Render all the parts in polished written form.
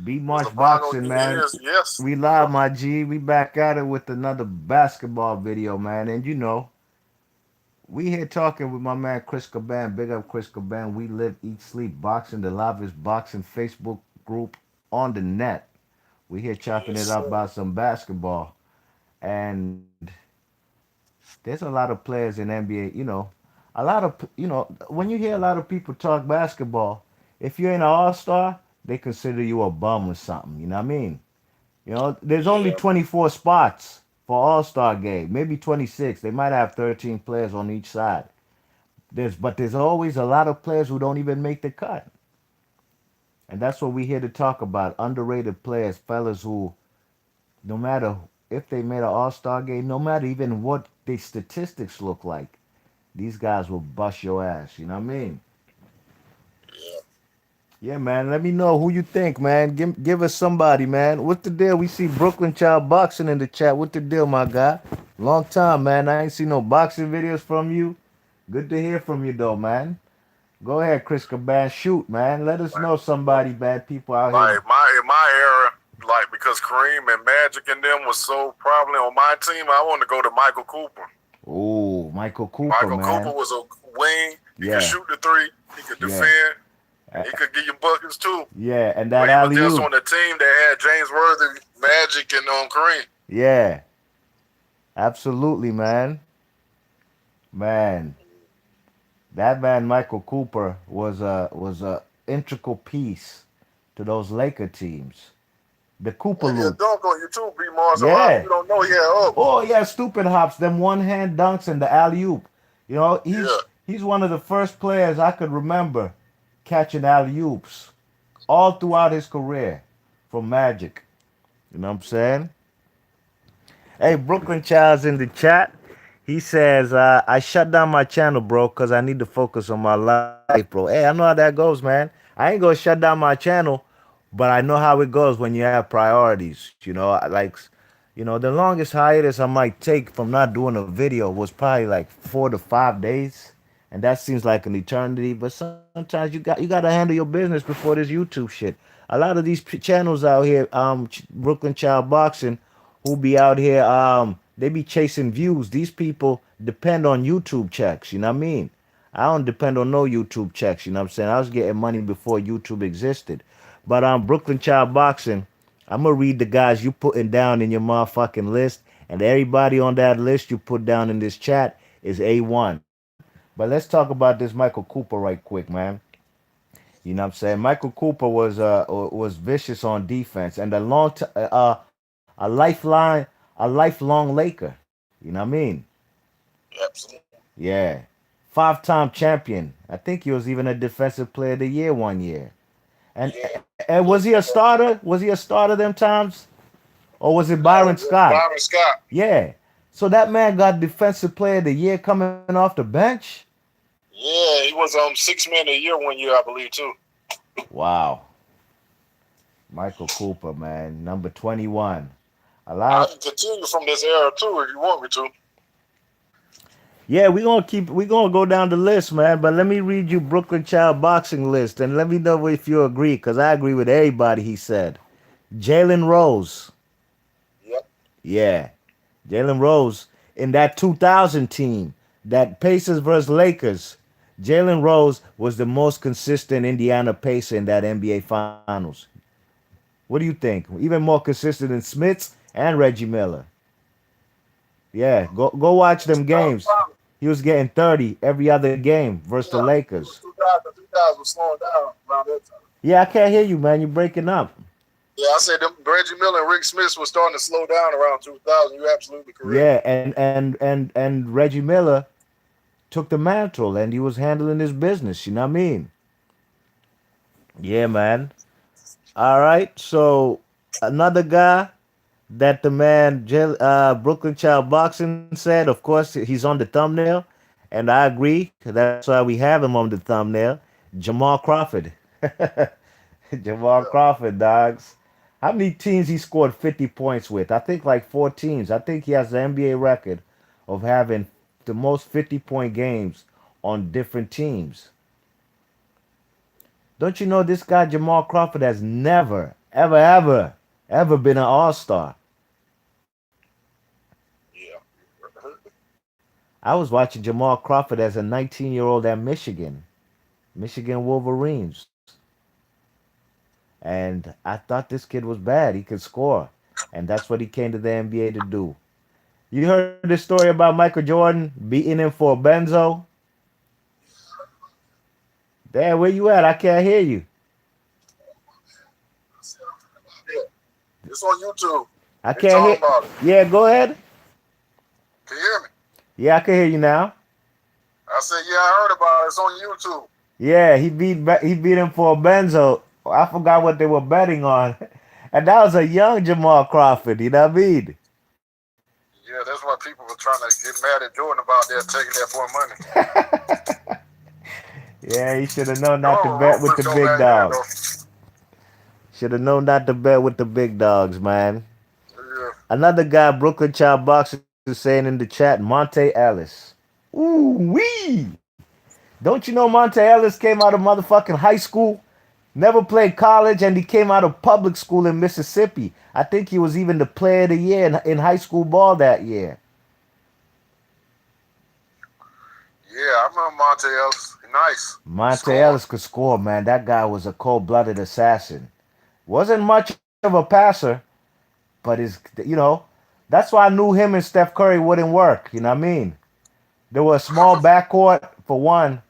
Beat Is March LeBron gonna Boxing, get man. his? Yes. We live, my G. We back at it with another basketball video, man. And you know, we here talking with my man Chris Caban. Big up Chris Caban. We live, eat, sleep, boxing, the livest boxing Facebook group on the net. We here chopping it Yes, up sir. about some basketball. And there's a lot of players in NBA, a lot of, when you hear a lot of people talk basketball, if you're an all-star, they consider you a bum or something, you know what I mean? There's only Yeah. 24 spots for All-Star game, maybe 26. They might have 13 players on each side. But there's always a lot of players who don't even make the cut. And that's what we're here to talk about. Underrated players, fellas who, no matter if they made an All-Star game, no matter even what their statistics look like, these guys will bust your ass. You know what I mean? Yeah. Yeah, man. Let me know who you think, man. Give us somebody, man. What's the deal? We see Brooklyn Child Boxing in the chat. What the deal, my guy? Long time, man. I ain't seen no boxing videos from you. Good to hear from you, though, man. Go ahead, Chris Caban. Shoot, man. Let us Like, know somebody, bad people out here. like my in my era, like because Kareem and Magic and them was so probably on my team, I wanted to go to Michael Cooper. Oh, Michael Cooper, Michael Cooper man. was a wing. He could Yeah, shoot the three. He could yeah, defend. And uh, he could give you buckets too. yeah. And that But he was alley just oop. on the team that had James Worthy, Magic, and Kareem. Yeah, absolutely, man. Man, that man Michael Cooper was a integral piece to those Laker teams. The Cooper And he a loop. dunk on you too, B. Mars. A lot of Yeah. people don't know he had Oh others. yeah, stupid hops, them one hand dunks and the alley oop. You know, Yeah. he's one of the first players I could remember catching alley oops all throughout his career from Magic. You know what I'm saying? Hey, Brooklyn Child's in the chat. He says, I shut down my channel, bro, because I need to focus on my life, bro. Hey, I know how that goes, man. I ain't going to shut down my channel, but I know how it goes when you have priorities. The longest hiatus I might take from not doing a video was probably like 4 to 5 days. And that seems like an eternity, but sometimes you got to handle your business before this YouTube shit. A lot of these channels out here, Brooklyn Child Boxing, who be out here, they be chasing views. These people depend on YouTube checks, you know what I mean? I don't depend on no YouTube checks, you know what I'm saying? I was getting money before YouTube existed. But Brooklyn Child Boxing, I'm gonna read the guys you putting down in your motherfucking list, and everybody on that list you put down in this chat is A1. But let's talk about this Michael Cooper right quick, man. You know what I'm saying? Michael Cooper was vicious on defense and a lifelong Laker. You know what I mean? Absolutely. Yeah. 5-time champion. I think he was even a defensive player of the year one year. Yeah. And was he a starter? Was he a starter them times? Or was it No, Byron Scott? Byron Scott. Yeah. So that man got defensive player of the year coming off the bench? Yeah, he was 6 man a year one year, I believe too. Wow. Michael Cooper, man. Number 21. A I lot can continue from this era too if you want me to. Yeah, we gonna go down the list, man. But let me read you Brooklyn Child boxing list and let me know if you agree, cause I agree with everybody he said. Jalen Rose, Yep. yeah, Jalen Rose in that 2000 team, that Pacers versus Lakers. Jalen Rose was the most consistent Indiana Pacer in that NBA Finals. What do you think? Even more consistent than Smits and Reggie Miller. Yeah, go watch them games. Probably. He was getting 30 every other game versus the Yeah. It was Lakers. 2000. 2000 was slowing down around that time. Yeah, I can't hear you, man. You're breaking up. Yeah, I said them Reggie Miller and Rick Smith was starting to slow down around 2000. You're absolutely correct. Yeah, and Reggie Miller took the mantle and he was handling his business. You know what I mean? Yeah, man. All right. So another guy that the man Brooklyn Child Boxing said. Of course, he's on the thumbnail, and I agree. That's why we have him on the thumbnail. Jamal Crawford. Jamal Yeah. Crawford, dogs. How many teams he scored 50 points with? I think like 4 teams. I think he has the NBA record of having the most 50-point games on different teams. Don't you know this guy Jamal Crawford has never, ever, ever, ever been an All-Star? Yeah. I was watching Jamal Crawford as a 19-year-old at Michigan Wolverines. And I thought this kid was bad. He could score. And that's what he came to the NBA to do. You heard the story about Michael Jordan beating him for a benzo? Dad, where you at? I can't hear you. Yeah. It's on YouTube. I They can't talking hear. about it. Yeah, go ahead. Can you hear me? Yeah, I can hear you now. I said, yeah, I heard about it. It's on YouTube. Yeah, he beat him for a benzo. I forgot what they were betting on. And that was a young Jamal Crawford, you know what I mean? Yeah, that's why people were trying to get mad at Jordan about that taking that boy money. Yeah, he should have known not to Jordan bet with the ruthless on big that year, dogs. though. Should have known not to bet with the big dogs, man. Yeah. Another guy, Brooklyn Child Boxer, is saying in the chat, Monte Ellis. Ooh wee! Don't you know Monte Ellis came out of motherfucking high school, never played college, and he came out of public school in Mississippi. I think he was even the player of the year in high school ball that year. Yeah, I remember Monte Ellis. Nice. Monte Scored. Ellis could score, man. That guy was a cold-blooded assassin. Wasn't much of a passer, but that's why I knew him and Steph Curry wouldn't work. You know what I mean? There was a small backcourt for one,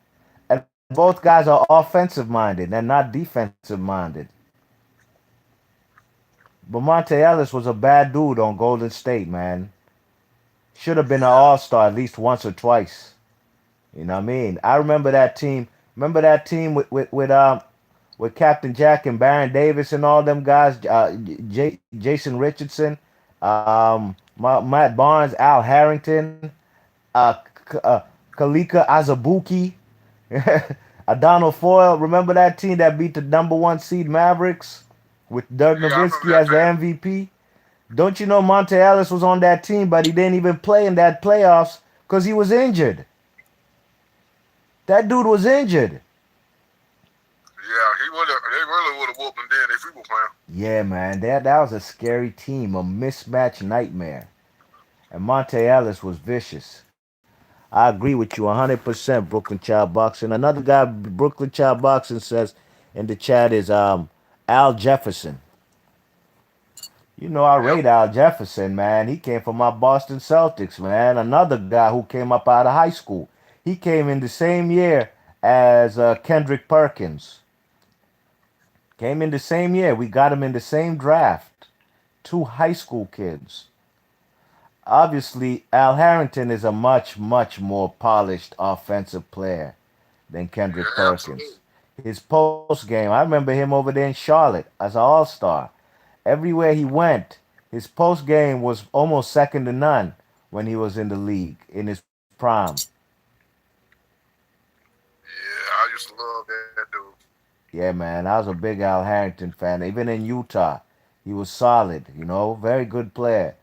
and both guys are offensive minded and not defensive minded. But Monte Ellis was a bad dude on Golden State, man. Should have been an All-Star at least once or twice. You know what I mean? I remember that team. Remember that team with Captain Jack and Baron Davis and all them guys, Jason Richardson, Matt Barnes, Al Harrington, Kalika Azabuki, Adonal Foyle. Remember that team that beat the number one seed Mavericks with Dirk Nowitzki as the MVP? Don't you know Monte Ellis was on that team, but he didn't even play in that playoffs because he was injured. That dude was injured. Yeah, they really would have whooped him then if he was playing. Yeah, man, that was a scary team, a mismatch nightmare. And Monte Ellis was vicious. I agree with you 100%, Brooklyn Child Boxing. Another guy, Brooklyn Child Boxing, says in the chat is Al Jefferson. You know, I rate Al Jefferson, man. He came from my Boston Celtics, man. Another guy who came up out of high school. He came in the same year as Kendrick Perkins. Came in the same year. We got him in the same draft. Two high school kids. Obviously, Al Harrington is a much, much more polished offensive player than Kendrick Perkins. His post game, I remember him over there in Charlotte as an all-star. Everywhere he went, his post game was almost second to none when he was in the league, in his prime. Yeah, I used to love that dude. Yeah, man, I was a big Al Harrington fan. Even in Utah, he was solid, very good player.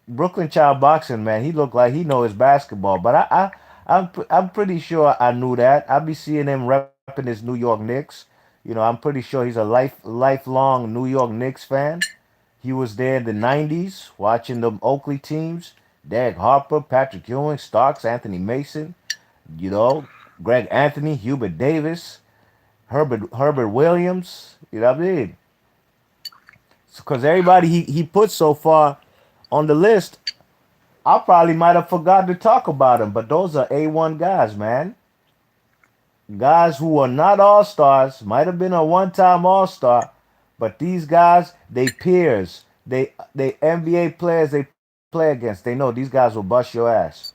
Brooklyn Child Boxing, man, he looked like he know his basketball, but I'm pretty sure I knew that. I be seeing him repping his New York Knicks. I'm pretty sure he's a lifelong New York Knicks fan. He was there in the 90s watching the Oakley teams. Derek Harper, Patrick Ewing, Starks, Anthony Mason, Greg Anthony, Hubert Davis, Herbert Williams. You know what I mean? Because everybody he put so far on the list, I probably might have forgotten to talk about them, but those are A1 guys, man. Guys who are not all-stars, might have been a one-time all-star, but these guys, they peers. They NBA players they play against. They know these guys will bust your ass.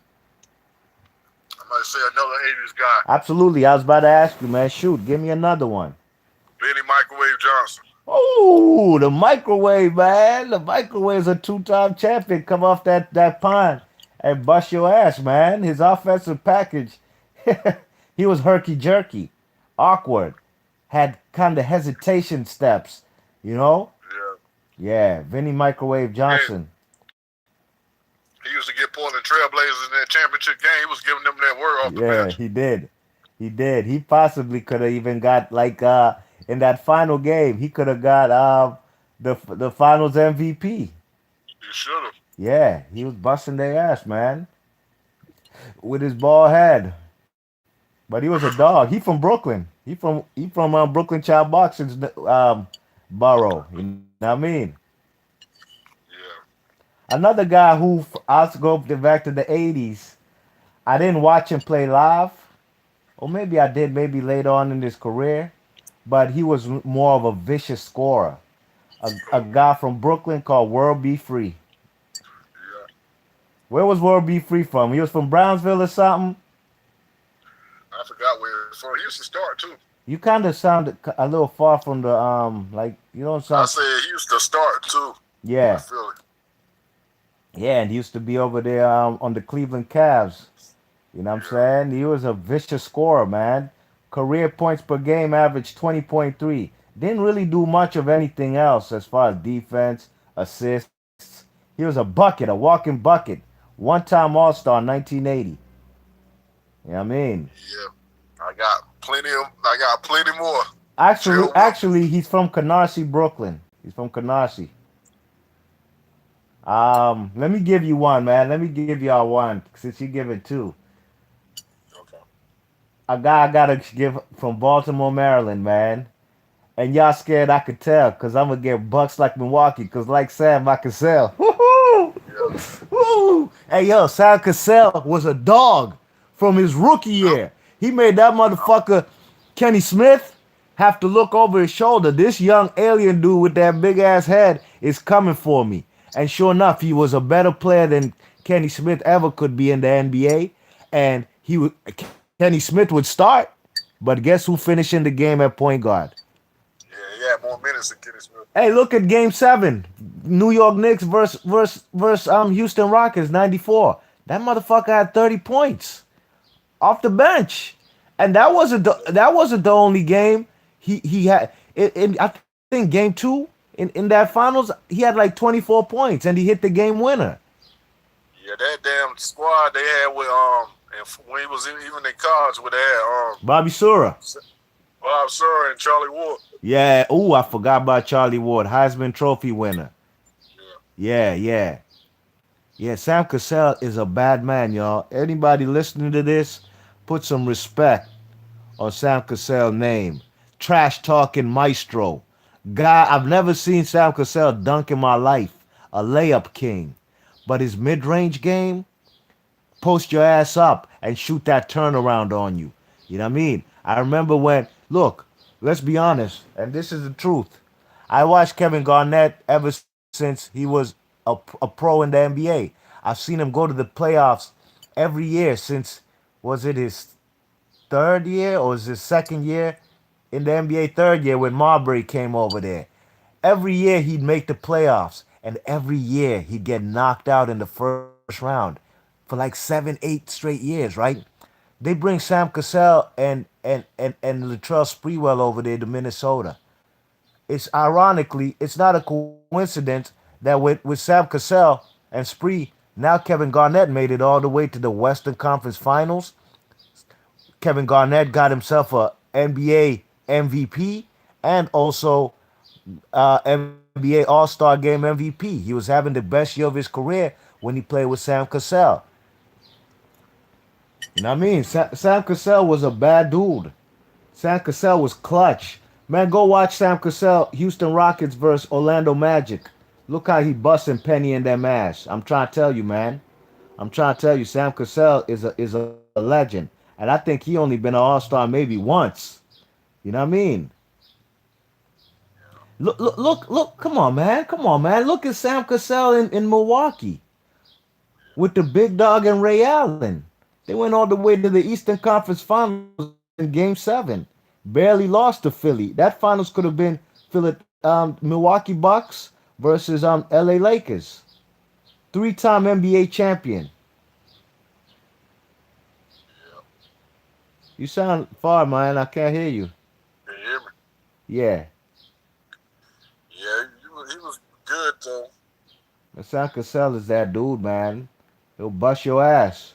I might say another 80s guy. Absolutely. I was about to ask you, man. Shoot, give me another one. Benny Microwave Johnson. Oh, the microwave, man. The microwave's a two-time champion. Come off that pond and bust your ass, man. His offensive package, he was herky-jerky, awkward, had kind of hesitation steps, Yeah. Yeah, Vinny Microwave Johnson. He used to get Portland Trailblazers in that championship game. He was giving them that word off the bench. He did. He did. He possibly could have even got like in that final game. He could have got the finals MVP. You should have. Yeah, he was busting their ass, man, with his bald head. But he was a dog. He from Brooklyn. He from Brooklyn Child Boxing's borough. You know what I mean? Yeah. Another guy who I'll go back to the '80s. I didn't watch him play live, or maybe I did. Maybe later on in his career, but he was more of a vicious scorer. A Cool. guy from Brooklyn called World B. Free. Yeah. Where was World B. Free from? He was from Brownsville or something. I forgot where. So he used to start too. You kind of sounded a little far from the like you don't I sound. said he used to start too with Yeah, Philly. yeah, and he used to be over there on the Cleveland Cavs. You know what I'm Yeah. saying? He was a vicious scorer, man. Career points per game averaged 20.3. Didn't really do much of anything else as far as defense, assists. He was a bucket, a walking bucket. One time All Star 1980. You know what I mean? Yeah. I got plenty of. I got plenty more. Actually, Gerald Wilkins. actually, he's from Canarsie, Brooklyn. He's from Canarsie. Let me give you one, man. Let me give y'all one since you give it two. Okay. A guy I gotta give from Baltimore, Maryland, man. And y'all scared I could tell, cause I'm gonna get bucks like Milwaukee, cause like Sam, I can sell. Woo-hoo! Yeah. Woo! Hey yo, Sam Cassell was a dog from his rookie Yep. year. He made that motherfucker Kenny Smith have to look over his shoulder. This young alien dude with that big ass head is coming for me. And sure enough, he was a better player than Kenny Smith ever could be in the NBA. And Kenny Smith would start, but guess who finished in the game at point guard? Yeah. He had more minutes than Kenny Smith. Hey, look at Game Seven, New York Knicks versus Houston Rockets '94. That motherfucker had 30 points off the bench, and that wasn't the only game he had. I think Game Two in that finals he had like 24 points, and he hit the game winner. Yeah. That damn squad they had with and when he was even in college, where they had Bobby Sura. Bob Sir and Charlie Ward. Yeah. Ooh, I forgot about Charlie Ward, Heisman Trophy winner. Yeah. Yeah, yeah. Yeah, Sam Cassell is a bad man, y'all. Anybody listening to this, put some respect on Sam Cassell's name. Trash talking maestro. Guy, I've never seen Sam Cassell dunk in my life. A layup king. But his mid range game, post your ass up and shoot that turnaround on you. You know what I mean? I remember when, look, let's be honest, and this is the truth. I watched Kevin Garnett ever since he was a pro in the NBA. I've seen him go to the playoffs every year since, was it his third year or was his second year in the NBA? Third year when Marbury came over there. Every year he'd make the playoffs, and every year he'd get knocked out in the first round for like 7, 8 straight years, right? They bring Sam Cassell and Latrell Sprewell over there to Minnesota. It's ironically, it's not a coincidence that with Sam Cassell and Spree, now Kevin Garnett made it all the way to the Western Conference Finals. Kevin Garnett got himself a NBA MVP and also NBA All Star Game MVP. He was having the best year of his career when he played with Sam Cassell. You know what I mean? Sam Cassell was a bad dude. Sam Cassell was clutch. Man, go watch Sam Cassell, Houston Rockets versus Orlando Magic. Look how he busting Penny in them ass. I'm trying to tell you, man. I'm trying to tell you, Sam Cassell is a legend. And I think he only been an all-star maybe once. You know what I mean? Look, come on, man. Come on, man. Look at Sam Cassell in Milwaukee with the big dog and Ray Allen. They went all the way to the Eastern Conference Finals in Game 7. Barely lost to Philly. That finals could have been Milwaukee Bucks versus LA Lakers. Three-time NBA champion. Yeah. You sound far, man. I can't hear you. Can you hear me? Yeah. Yeah. He was good though. Sam Cassell is that dude, man. He'll bust your ass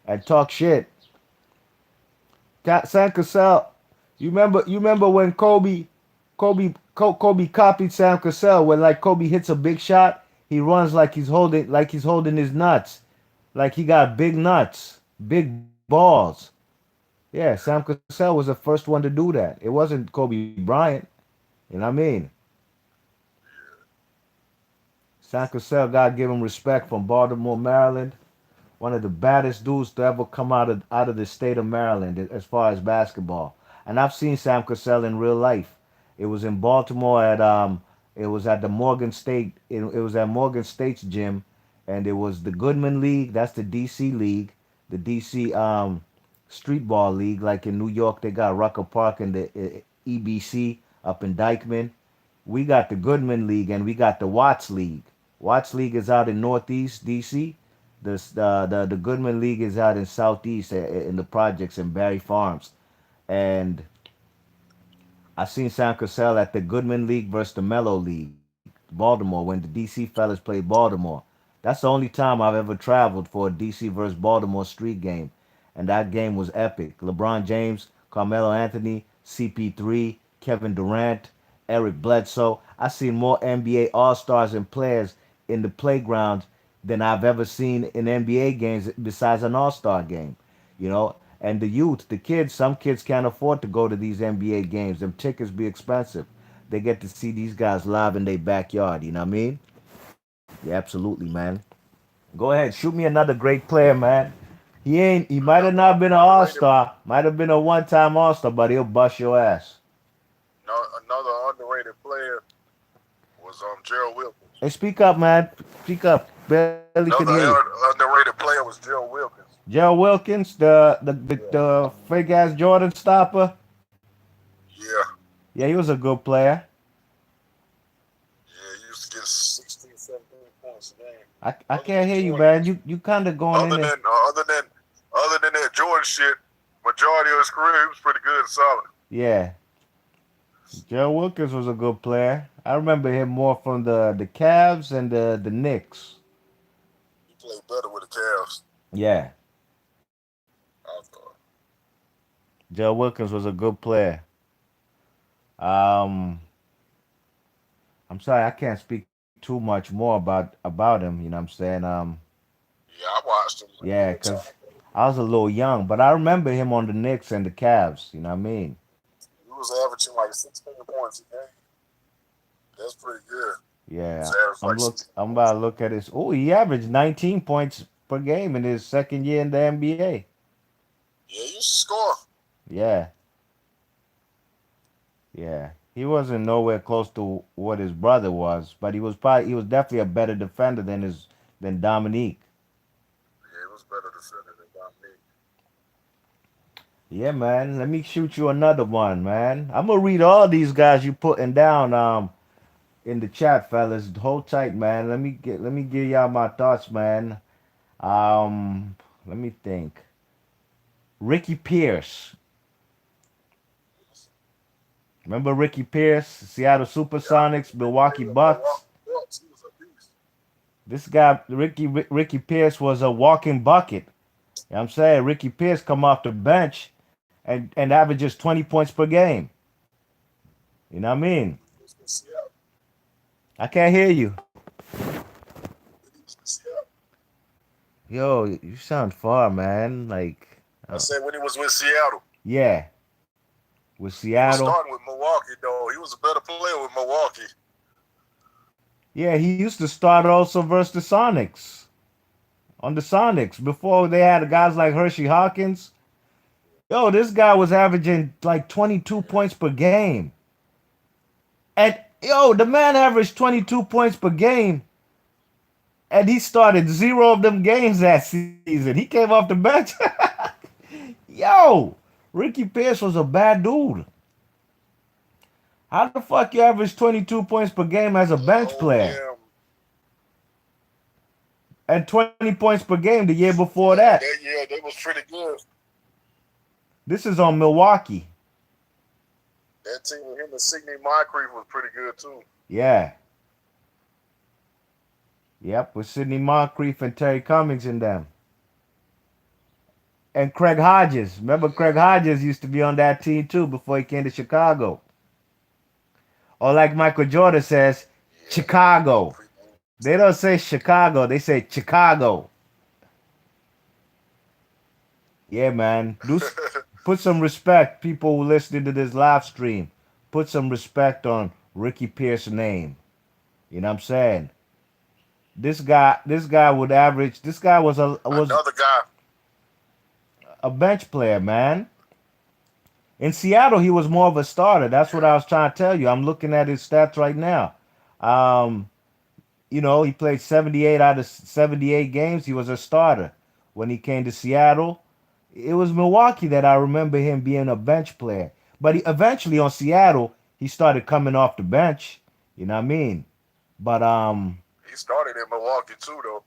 and talk shit. Sam Cassell. You remember when Kobe copied Sam Cassell when like Kobe hits a big shot, he runs like he's holding his nuts, like he got big nuts, big balls. Yeah, Sam Cassell was the first one to do that. It wasn't Kobe Bryant. You know what I mean? Sam Cassell got to give him respect from Baltimore, Maryland. One of the baddest dudes to ever come out of the state of Maryland as far as basketball. And I've seen Sam Cassell in real life. It was in Baltimore it was at the Morgan State it was at Morgan State's gym, and it was the Goodman League, that's the DC league, the DC street ball league. Like in New York they got Rucker Park and the EBC up in Dykeman. We got the Goodman League and we got the Watts League. Watts League is out in Northeast DC. The Goodman League is out in Southeast in the projects in Barry Farms. And I seen Sam Cassell at the Goodman League versus the Mellow League, Baltimore, when the DC fellas played Baltimore. That's the only time I've ever traveled for a DC versus Baltimore street game. And that game was epic. LeBron James, Carmelo Anthony, CP3, Kevin Durant, Eric Bledsoe. I seen more NBA All Stars and players in the playground than I've ever seen in NBA games besides an All Star game. You know, and the youth, the kids, some kids can't afford to go to these NBA games. Them tickets be expensive. They get to see these guys live in their backyard. You know what I mean? Yeah, absolutely, man. Go ahead, shoot me another great player, man. He might have not been an all Underrated, star, might have been a one time all star, but he'll bust your ass. no, another underrated player was Gerald Wilkins. Hey, speak up, man. Speak up. Barely could hear you. Another underrated player was Gerald Wilkins. Gerald Wilkins, Yeah, the fake ass Jordan stopper. yeah, Yeah, he was a good player. yeah. He used to get 16, 17 points a game. I Other can't than hear you, Jordan, man. You kind of going in other there. than other than other than that Jordan shit, majority of his career he was pretty good and solid. Yeah, Gerald Wilkins was a good player. I remember him more from the Cavs and the Knicks. He played better with the Cavs, Yeah, I thought. Gerald Wilkins was a good player. Um, I'm sorry, I can't speak too much more about him. You know what I'm saying? Yeah, I watched him a Yeah, good time. cause I was a little young, but I remember him on the Knicks and the Cavs. You know what I mean? He was averaging like 16 points a game. That's pretty good. He Yeah, was averaging like 16 I'm about points. to look at his. Oh, he averaged 19 points per game in his second year in the NBA. Yeah, he used to score. Yeah, yeah. He wasn't nowhere close to what his brother was, but he was definitely a better defender than Dominique. Yeah, he was better defender than Dominique. Yeah, man. Let me shoot you another one, man. I'm gonna read all these guys you putting down in the chat, fellas. Hold tight, man. Let me give y'all my thoughts, man. Let me think. Ricky Pierce. Remember Ricky Pierce, Seattle Yeah, Supersonics, Ricky Milwaukee Pierce, Bucks. Milwaukee Bucks, he was a beast. This guy, Ricky Pierce, was a walking bucket. You know what I'm saying? Ricky Pierce come off the bench and averages 20 points per game. You know what I mean? He was in Seattle. I can't hear you. He was in Seattle. Yo, you sound far, man. Like, I uh, said when he was with Seattle. yeah, with He was Seattle. starting with Milwaukee though. He was a better player with Milwaukee. Yeah, he used to start also versus the Sonics on the Sonics before they had guys like Hershey Hawkins. Yo, this guy was averaging like 22 Yeah, points per game. And yo, the man averaged 22 points per game, and he started zero of them games that season. He came off the bench. Yo, Ricky Pierce was a bad dude. How the fuck you average 22 points per game as a yeah, bench player? And 20 points per game the year before yeah, that? that year they was pretty good. This is on Milwaukee. That team with him and Sidney Moncrief was pretty good too. Yeah. Yep, with Sidney Moncrief and Terry Cummings in them. And Craig Hodges. Remember, Craig Hodges used to be on that team too before he came to Chicago. Or like Michael Jordan says, Yeah. Chicago. They don't say Chicago, they say Chicago. Yeah, man. Put some respect, people who listening to this live stream. Put some respect on Ricky Pierce's name. You know what I'm saying? This guy would average. This guy was Another guy. a bench player, man. In Seattle, he was more of a starter. That's what I was trying to tell you. I'm looking at his stats right now. Um, he played 78 out of 78 games. He was a starter when he came to Seattle. It was Milwaukee that I remember him being a bench player. But eventually on Seattle, he started coming off the bench. You know what I mean? But He started in Milwaukee too, though.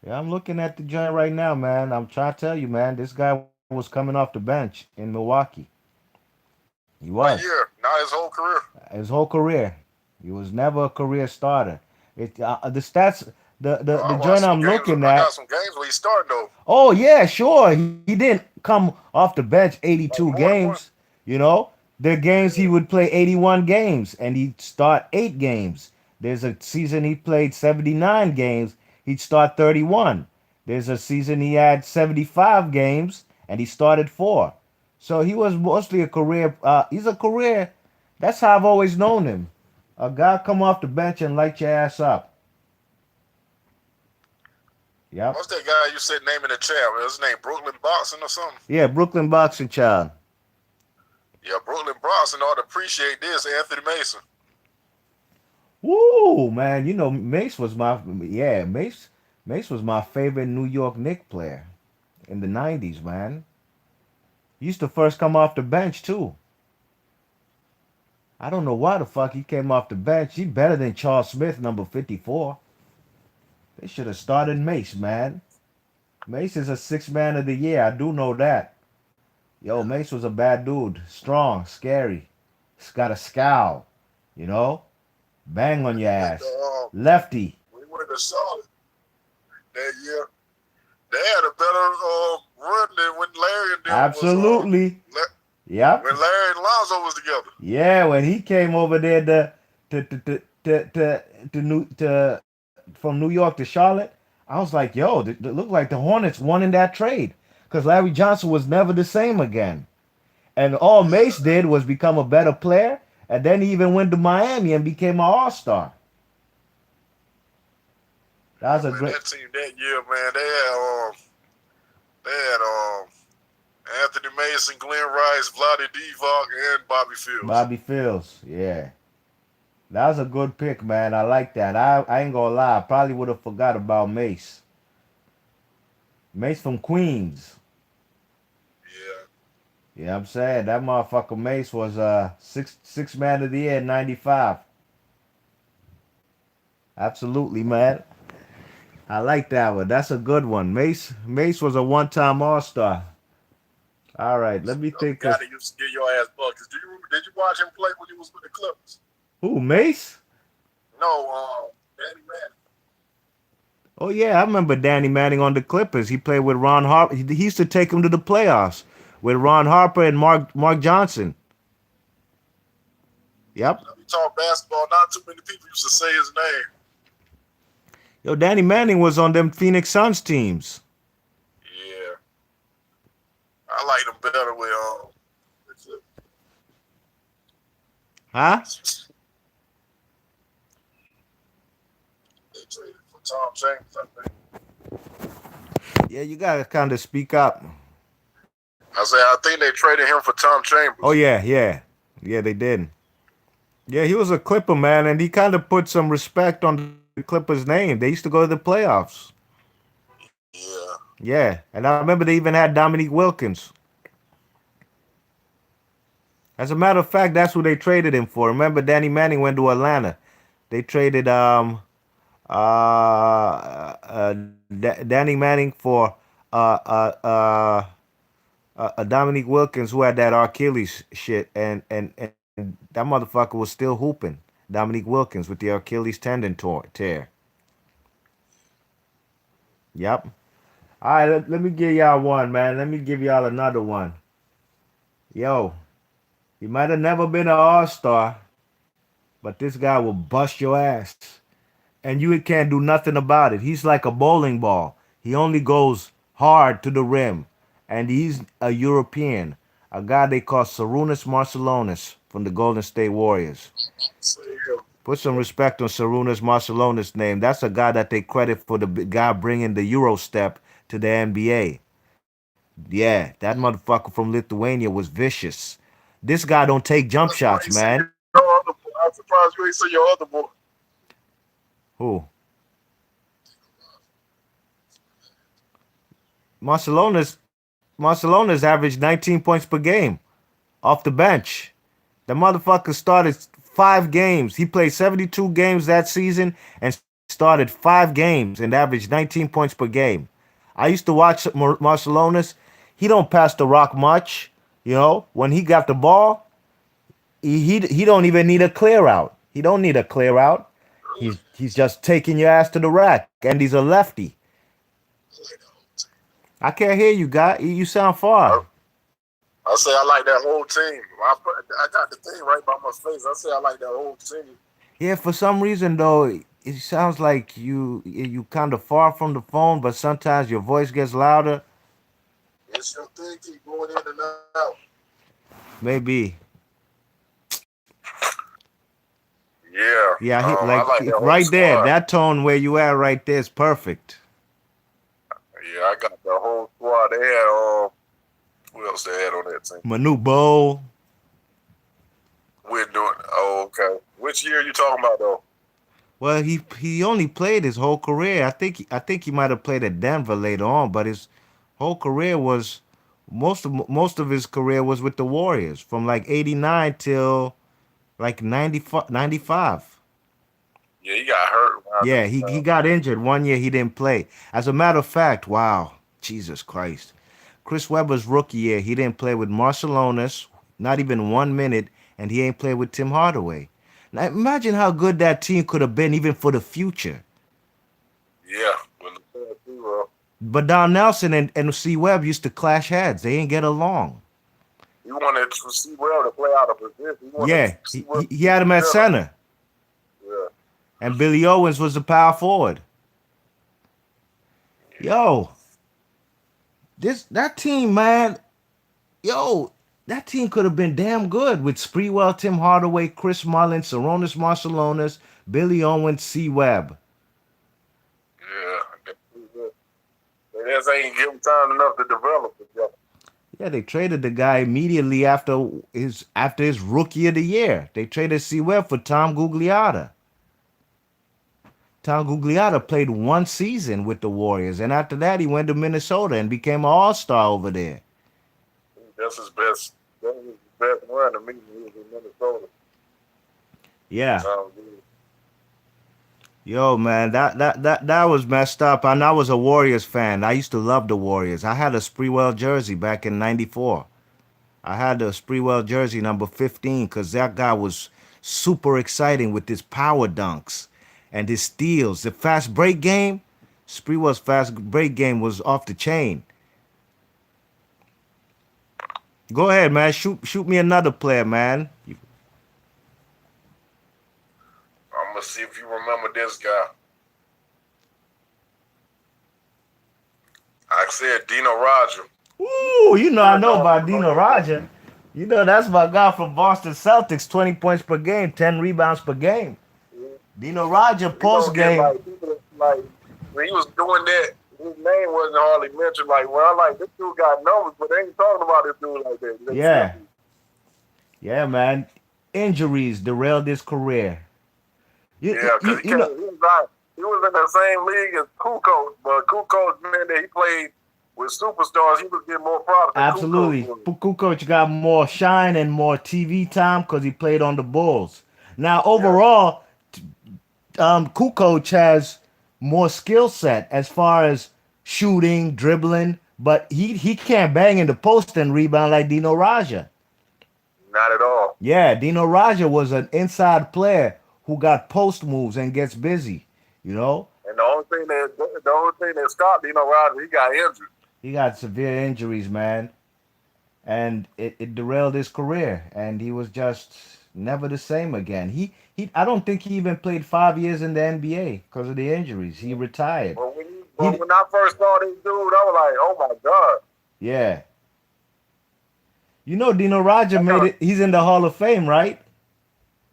yeah, I'm looking at the joint right now, man. I'm trying to tell you, man, this guy was coming off the bench in Milwaukee. He One was. year, not his whole career. His whole career. He was never a career starter. The stats, the I watched joint some I'm games. looking I got at. some games where he started though. Oh yeah, sure. He didn't come off the bench Like 82 more than one. games. You know, there are games he Yeah. would play 81 games and he'd start 8 games. There's a season he played 79 games. He'd start 31. There's a season he had 75 games and he started 4. So he was mostly a career. He's a career. That's how I've always known him. A guy come off the bench and light your ass up. Yep. What's that guy you said name in the chat? Was his name Brooklyn Boxing or something? Yeah, Brooklyn boxing child. Yeah, Brooklyn Boxing ought to appreciate this, Anthony Mason. Woo, man. Mace was Mace was my favorite New York Knicks player in the 90s, man. He used to first come off the bench too. I don't know why the fuck he came off the bench. He better than Charles Smith, number 54. They should have started Mace, man. Mace is a six man of the year. I do know that. Yo, Mace was a bad dude. Strong, scary. He's got a scowl, you know? Bang on your Went to, ass. Lefty. we went to Charlotte that year. They had a better run than when Larry and them Absolutely. was Yep. when Larry and Lonzo was together. Yeah, when he came over there from New York to Charlotte, I was like, yo, it looked like the Hornets won in that trade because Larry Johnson was never the same again. And all Mace did was become a better player, and then he even went to Miami and became an all-star. That was a great. That team that year, man, they had Anthony Mason, Glenn Rice, Vlade Divac, and Bobby Fields. Bobby Fields, yeah. That was a good pick, man. I like that. I ain't gonna lie. I probably would have forgot about Mace. Mace from Queens. Yeah. Yeah, I'm saying that motherfucker Mace was six man of the year in '95. Absolutely, man. I like that one. That's a good one. Mace was a one-time All-Star. All right, let me think. The guy that used to get your ass buckets. Did you watch him play when he was with the Clippers? Who, Mace? No, Danny Manning. Oh yeah, I remember Danny Manning on the Clippers. He played with Ron Harper. He used to take him to the playoffs with Ron Harper and Mark Johnson. Yep. We talk basketball. Not too many people used to say his name. Yo, Danny Manning was on them Phoenix Suns teams. Yeah, I like him better with Huh? They traded for Tom James, I think. Yeah, you gotta kind of speak up. I think they traded him for Tom Chambers. Oh yeah, they did. Yeah, he was a Clipper, man, and he kind of put some respect on the Clippers' name. They used to go to the playoffs. Yeah. Yeah, and I remember they even had Dominique Wilkins. As a matter of fact, that's who they traded him for. Remember, Danny Manning went to Atlanta. They traded Danny Manning for Dominique Wilkins, who had that Achilles shit, and that motherfucker was still hooping. Dominique Wilkins with the Achilles tendon tear. Yep. All right, let me give y'all one, man. Let me give y'all another one. Yo, he might have never been an all-star, but this guy will bust your ass. And you can't do nothing about it. He's like a bowling ball. He only goes hard to the rim. And he's a European, a guy they call Sarunas Marcelonis from the Golden State Warriors. Put some respect on Sarunas Marcelonis' name. That's a guy that they credit for the guy bringing the Euro step to the NBA. Yeah, that motherfucker from Lithuania was vicious. This guy don't take jump shots, man. I'm surprised you ain't see your other boy. Who? Marcelonis averaged 19 points per game off the bench. The motherfucker started 5 games. He played 72 games that season and started 5 games and averaged 19 points per game. I used to watch Marcelonis. He don't pass the rock much. You know, when he got the ball, he don't even need a clear out. He don't need a clear out. He's just taking your ass to the rack, and he's a lefty. I can't hear you, guy. You sound far. I say I like that whole team. I got the thing right by my face. I say I like that whole team. Yeah, for some reason though, it sounds like you kind of far from the phone, but sometimes your voice gets louder. It's your thing keep going in and out. Maybe. Yeah. Yeah, I like that right there, squad. that tone where you at right there is perfect. Yeah, I got the whole squad. They had who else they had on that team? Manu Bowl. We're doing. Oh, okay. Which year you talking about though? Well, he only played his whole career. I think he might have played at Denver later on, but his whole career was most of his career was with the Warriors from like 89 till like 95. Yeah, he got hurt. Yeah, he got injured 1 year. He didn't play. As a matter of fact, wow, Jesus Christ, Chris Webber's rookie year, he didn't play with Marcelonis, not even 1 minute, and he ain't played with Tim Hardaway. Now imagine how good that team could have been even for the future. Yeah, with the zero. But Don Nelson and C. Webb used to clash heads. They ain't get along. He wanted to see well to play out of position. Yeah, he had him at center. Yeah. And Billy Owens was the power forward. Yo, that team, man. Yo, that team could have been damn good with Sprewell, Tim Hardaway, Chris Mullin, Sarunas Marcelonis, Billy Owens, C. Webb. Yeah. They just ain't give him time enough to develop together. Yeah, they traded the guy immediately after his rookie of the year. They traded C. Webb for Tom Gugliotta. Tom Gugliotta played 1 season with the Warriors, and after that he went to Minnesota and became an all-star over there. That's his best. That was his best run to me. He was in Minnesota. Yeah. Yo, man, that was messed up. And I was a Warriors fan. I used to love the Warriors. I had a Sprewell jersey back in '94. I had a Sprewell jersey number 15 because that guy was super exciting with his power dunks and his steals. The fast break game, Sprewell's fast break game was off the chain. Go ahead, man. Shoot me another player, man. I'm gonna see if you remember this guy. I said Dino Roger. Ooh, you know I know about Dino Roger. You know that's my guy from Boston Celtics. 20 points per game, 10 rebounds per game. Dino Roger post game. Like when he was doing that, his name wasn't hardly mentioned. Like, well, like this dude got numbers, but they ain't talking about this dude like that. Yeah, man. Injuries derailed his career. He was in the same league as Kukoc, but Kukoc meant that he played with superstars. He was getting more props. Absolutely, Kukoc got more shine and more TV time because he played on the Bulls. Now, overall, Kukoc has more skill set as far as shooting, dribbling, but he can't bang in the post and rebound like Dino Raja. Not at all. Yeah, Dino Raja was an inside player who got post moves and gets busy, you know? And the only only thing that stopped Dino Rodgers, he got injured. He got severe injuries, man, and it derailed his career, and he was just never the same again. I don't think he even played 5 years in the NBA because of the injuries. He retired. But when I first saw this dude, I was like, oh my God. Yeah. You know, Dino Rodgers made it. He's in the Hall of Fame, right?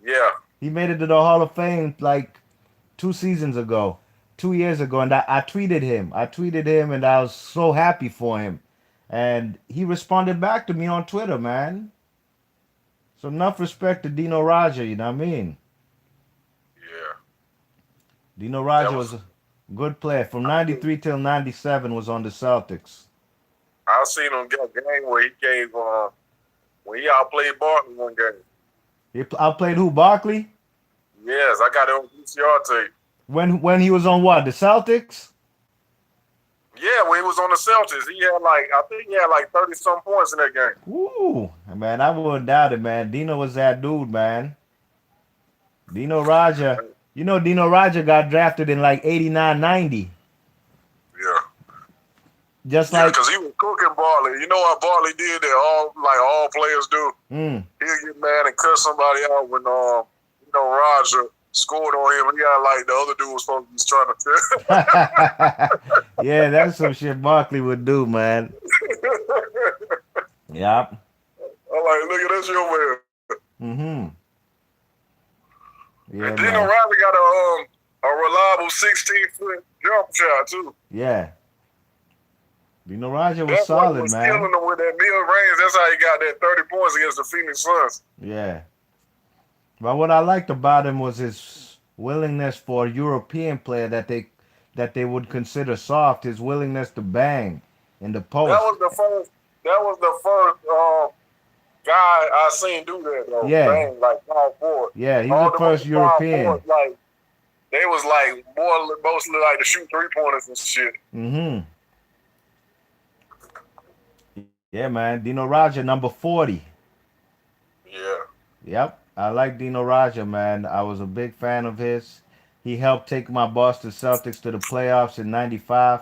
Yeah. He made it to the Hall of Fame like 2 years ago, and I tweeted him. And I was so happy for him. And he responded back to me on Twitter, man. So enough respect to Dino Rodgers, you know what I mean? Yeah. Dino Rodgers was a good player. From 93 till 97 was on the Celtics. I seen him get a game where he gave when he outplayed Barkley one game. He outplayed who? Barkley? Yes, I got it on PCR tape. When he was on what? The Celtics? Yeah, when he was on the Celtics, I think he had like 30-some points in that game. Ooh, man, I wouldn't doubt it, man. Dino was that dude, man. Dino Rodgers. You know, Dino Rodgers got drafted in like 89, 90. Yeah. Because he was cooking Barkley. You know what Barkley did that all players do? He'll get mad and cut somebody out when Rodgers scored on him. He got like the other dude was supposed to be trying to. Yeah, that's some shit Barkley would do, man. Yep. I'm like, look at this, your man. Mm-hmm. Yeah, and Dino Rodgers got a reliable 16-foot jump shot too. Yeah. Dino Rodgers was solid, man. Killing them with that mid-range. That's how he got that 30 points against the Phoenix Suns. Yeah. But what I liked about him was his willingness for a European player that they would consider soft. His willingness to bang in the post. That was the first guy I seen do that though. Yeah. Bang, like power forward. Yeah, he was the first European. Forward, they was like mostly like to shoot 3-pointers and shit. Mm-hmm. Yeah, man. Dino Rodgers, number 40. Yeah. Yep. I like Dino Rodgers, man. I was a big fan of his. He helped take my Boston Celtics to the playoffs in 95.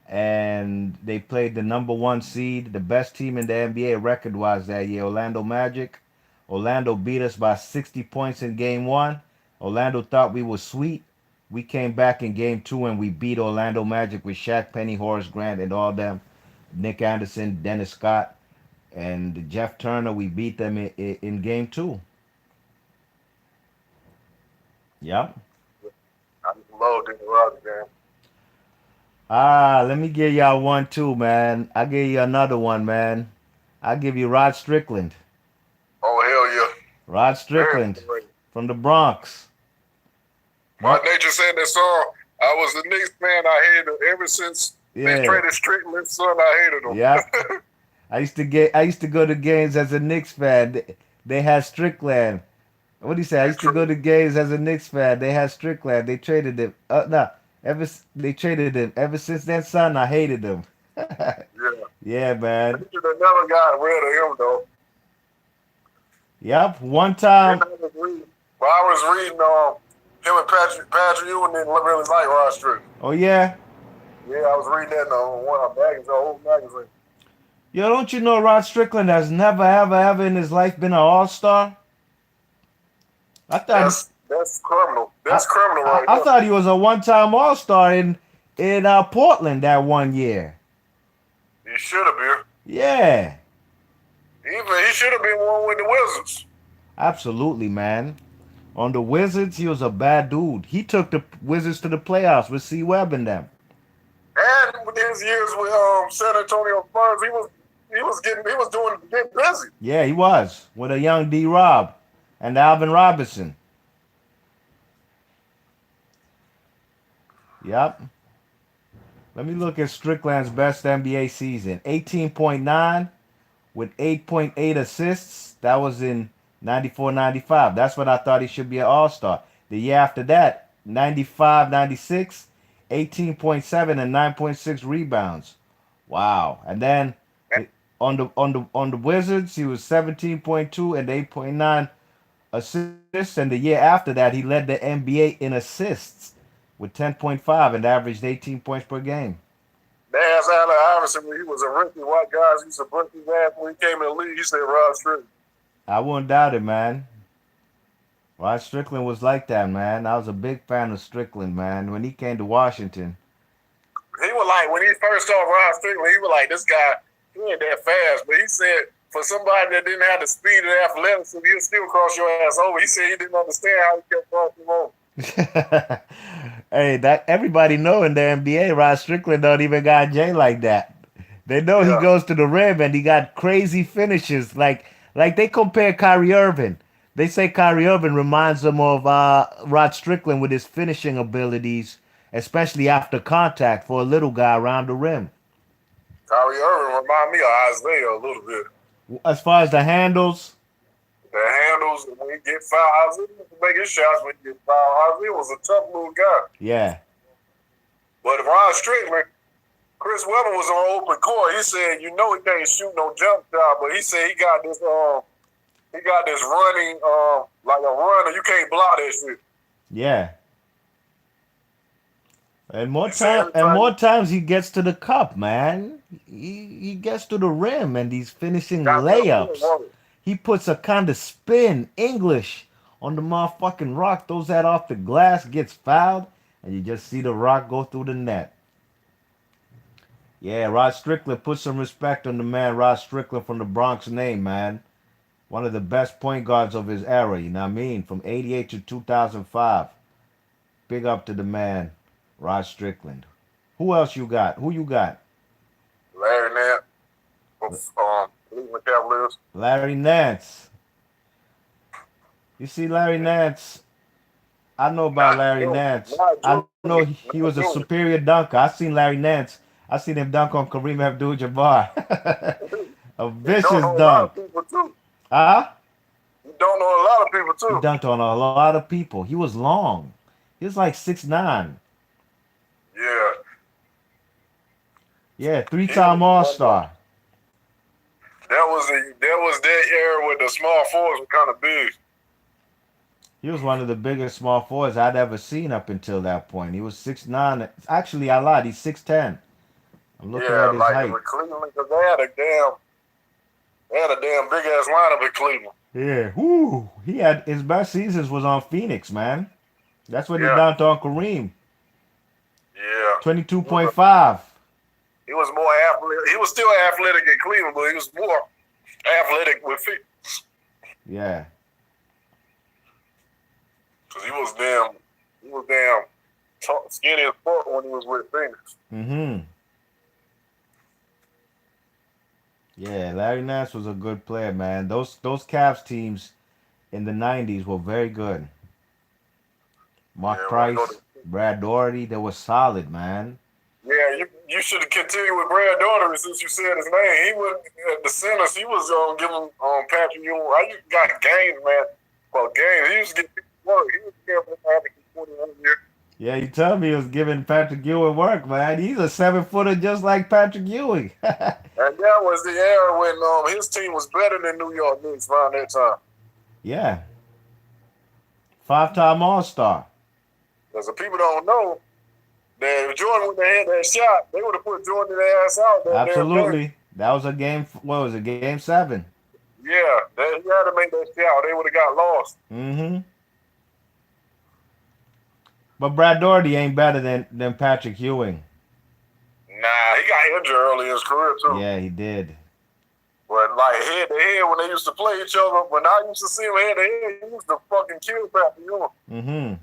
And they played the number 1 seed, the best team in the NBA record-wise that year, Orlando Magic. Orlando beat us by 60 points in game 1. Orlando thought we were sweet. We came back in game 2 and we beat Orlando Magic with Shaq Penny, Horace Grant, and all them. Nick Anderson, Dennis Scott, and Jeff Turner. We beat them in game 2. Yep. I love Dino Rodgers, man. Let me give y'all one too, man. I'll give you another one, man. I'll give you Rod Strickland. Oh, hell yeah. Rod Strickland from the Bronx. My nature said that song. I was the Knicks fan. I hated him ever since they traded Strickland's son. I hated him. Yeah. I used to go to games as a Knicks fan. They had Strickland. What do you say? I used to go to games as a Knicks fan. They had Strickland. They traded him. They traded him. Ever since that son, I hated him. Yeah. Yeah, man. They should have never got rid of him, though. Yep. One time. I was reading him and Patrick Ewing didn't really like Rod Strickland. Oh, yeah? Yeah, I was reading that in one of the old magazine. Yo, don't you know Rod Strickland has never, ever in his life been an all-star? That's criminal. That's criminal right now. I thought he was a one-time all-star in Portland that one year. He should have been. Yeah. He should have been one with the Wizards. Absolutely, man. On the Wizards, he was a bad dude. He took the Wizards to the playoffs with C. Webb and them. And with his years with San Antonio Spurs, he was getting busy. Yeah, he was with a young D-Rob and Alvin Robinson. Yep. Let me look at Strickland's best NBA season. 18.9 with 8.8 assists. That was in 94-95. That's when I thought he should be an all-star. The year after that, 95-96, 18.7 and 9.6 rebounds. Wow. And then on the Wizards, he was 17.2 and 8.9 assists. And the year after that, he led the NBA in assists. with 10.5 and averaged 18 points per game. They asked Allen Iverson when he was a rookie, what guys used to break his ass when he came in the league. He said Rod Strickland. I wouldn't doubt it, man. Rod Strickland was like that, man. I was a big fan of Strickland, man. When he came to Washington, He was like, when he first saw Rod Strickland, he was like, this guy, he ain't that fast. But he said, for somebody that didn't have the speed and athleticism, he'll still cross your ass over. He said he didn't understand how he kept crossing him over. hey, that everybody know in the NBA, Rod Strickland don't even got Jay like that. They know he Yeah. goes to the rim and he got crazy finishes. Like they compare Kyrie Irving. They say Kyrie Irving reminds them of Rod Strickland with his finishing abilities, especially after contact for a little guy around the rim. Kyrie Irving remind me of Isaiah a little bit. As far as the handles, The handles, when he get fouled, Isaiah used to make his shots when he get fouled. Isaiah was a tough little guy. yeah, But Rod Strickland, Chris Webber was on open court. He said, you know he can't shoot no jump shot, but he said he got this running like a runner. You can't block that shit. yeah. And more He said times he gets to the cup, man. He gets to the rim and he's finishing got layups. that. He puts a kind of spin English on the motherfucking rock, throws that off the glass, gets fouled, and you just see the rock go through the net. Yeah, Rod Strickland, put some respect on the man Rod Strickland from the Bronx name, man. One of the best point guards of his era, you know what I mean? From 88 to 2005. Big up to the man, Rod Strickland. Who else you got? Who you got? Larry Nance from Cleveland Cavaliers. Larry Nance. You see, Larry Nance, I know about Larry Nance. I know he was a superior dunker. I seen Larry Nance. I seen him dunk on Kareem Abdul-Jabbar. A vicious Don't know a lot dunk. of people too. Huh? You don't know a lot of people He too. dunked on a lot of people. He was long. He was like 6'9". Yeah. Yeah, three-time All-Star. That was that era where the small forwards were kind of big. He was one of the biggest small forwards I'd ever seen up until that point. He was 6'9". Actually, I lied. He's 6'10". I'm looking Yeah, at his like height. with Cleveland, because they had a damn big ass lineup in Cleveland. Yeah, whoo. He had his best seasons was on Phoenix, man. That's when he Yeah. dunked on Kareem. Yeah. 22.5. He was more athletic. He was still athletic in Cleveland, but he was more athletic with feet. Yeah. Because he was damn skinny as fuck when he was with Phoenix. Mm-hmm. Yeah, Larry Nance was a good player, man. Those Cavs teams in the 90s were very good. Mark Yeah, Price, we go to- Brad Daugherty, they were solid, man. Yeah, you should have continued with Brad Daugherty since you said his name. He was at the centers. He was giving Patrick Ewing. I got games, man. Well, games. He used to get people work. He was careful to 21 years. Yeah, you tell me he was giving Patrick Ewing work, man. He's a 7-footer just like Patrick Ewing. And that was the era when his team was better than New York Knicks around that time. Yeah. 5-time All-Star. Because the people don't know that if Jordan wouldn't have had that shot, they would have put Jordan's ass out there. Absolutely. That was a game, what was it, game 7? Yeah, he had to make that shot. They would have got lost. Mm-hmm. But Brad Daugherty ain't better than Patrick Ewing. Nah, he got injured early in his career, too. Yeah, he did. But, like, head-to-head, when they used to play each other, when I used to see him head-to-head, he used to fucking kill Patrick Ewing. Mm-hmm.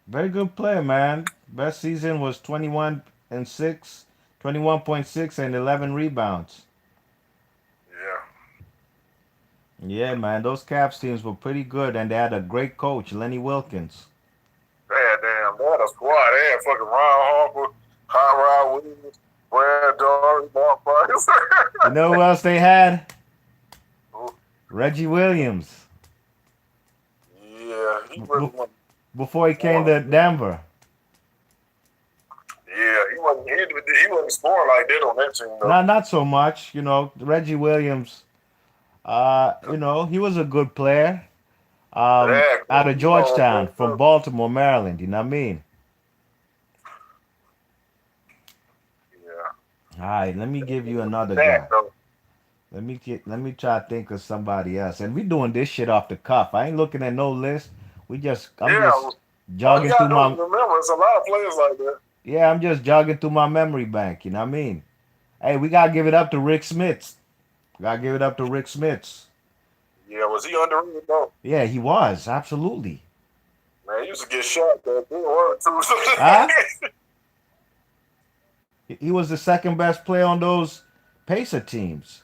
Very good player, man. Best season was 21.6 and 11 rebounds. Yeah. Yeah, man. Those Cavs teams were pretty good, and they had a great coach, Lenny Wilkins. They had a squad. They had fucking Ron Harper, High Rod Williams, Brad Daugherty, Mark Price. You know who else they had? Who? Reggie Williams. Yeah, he really wasn't. Before he came to Denver. Yeah, he wasn't scoring like that on that team, though. Not so much. You know, Reggie Williams, he was a good player. Yeah, Out of Georgetown from Baltimore, Maryland. You know what I mean? yeah. All right, let me give you another That guy. though. Let me try to think of somebody else. And we doing this shit off the cuff. I ain't looking at no list. I'm Yeah. just All you jogging through gotta do is my remember, it's a lot of players like that. yeah, I'm just jogging through my memory bank, you know what I mean? Hey, we gotta give it up to Rick Smits. Gotta give it up to Rick Smits. Yeah, was he underrated though? Yeah, he was, absolutely. Man, he used to get shot that didn't work too. Huh? He was the second best player on those Pacer teams.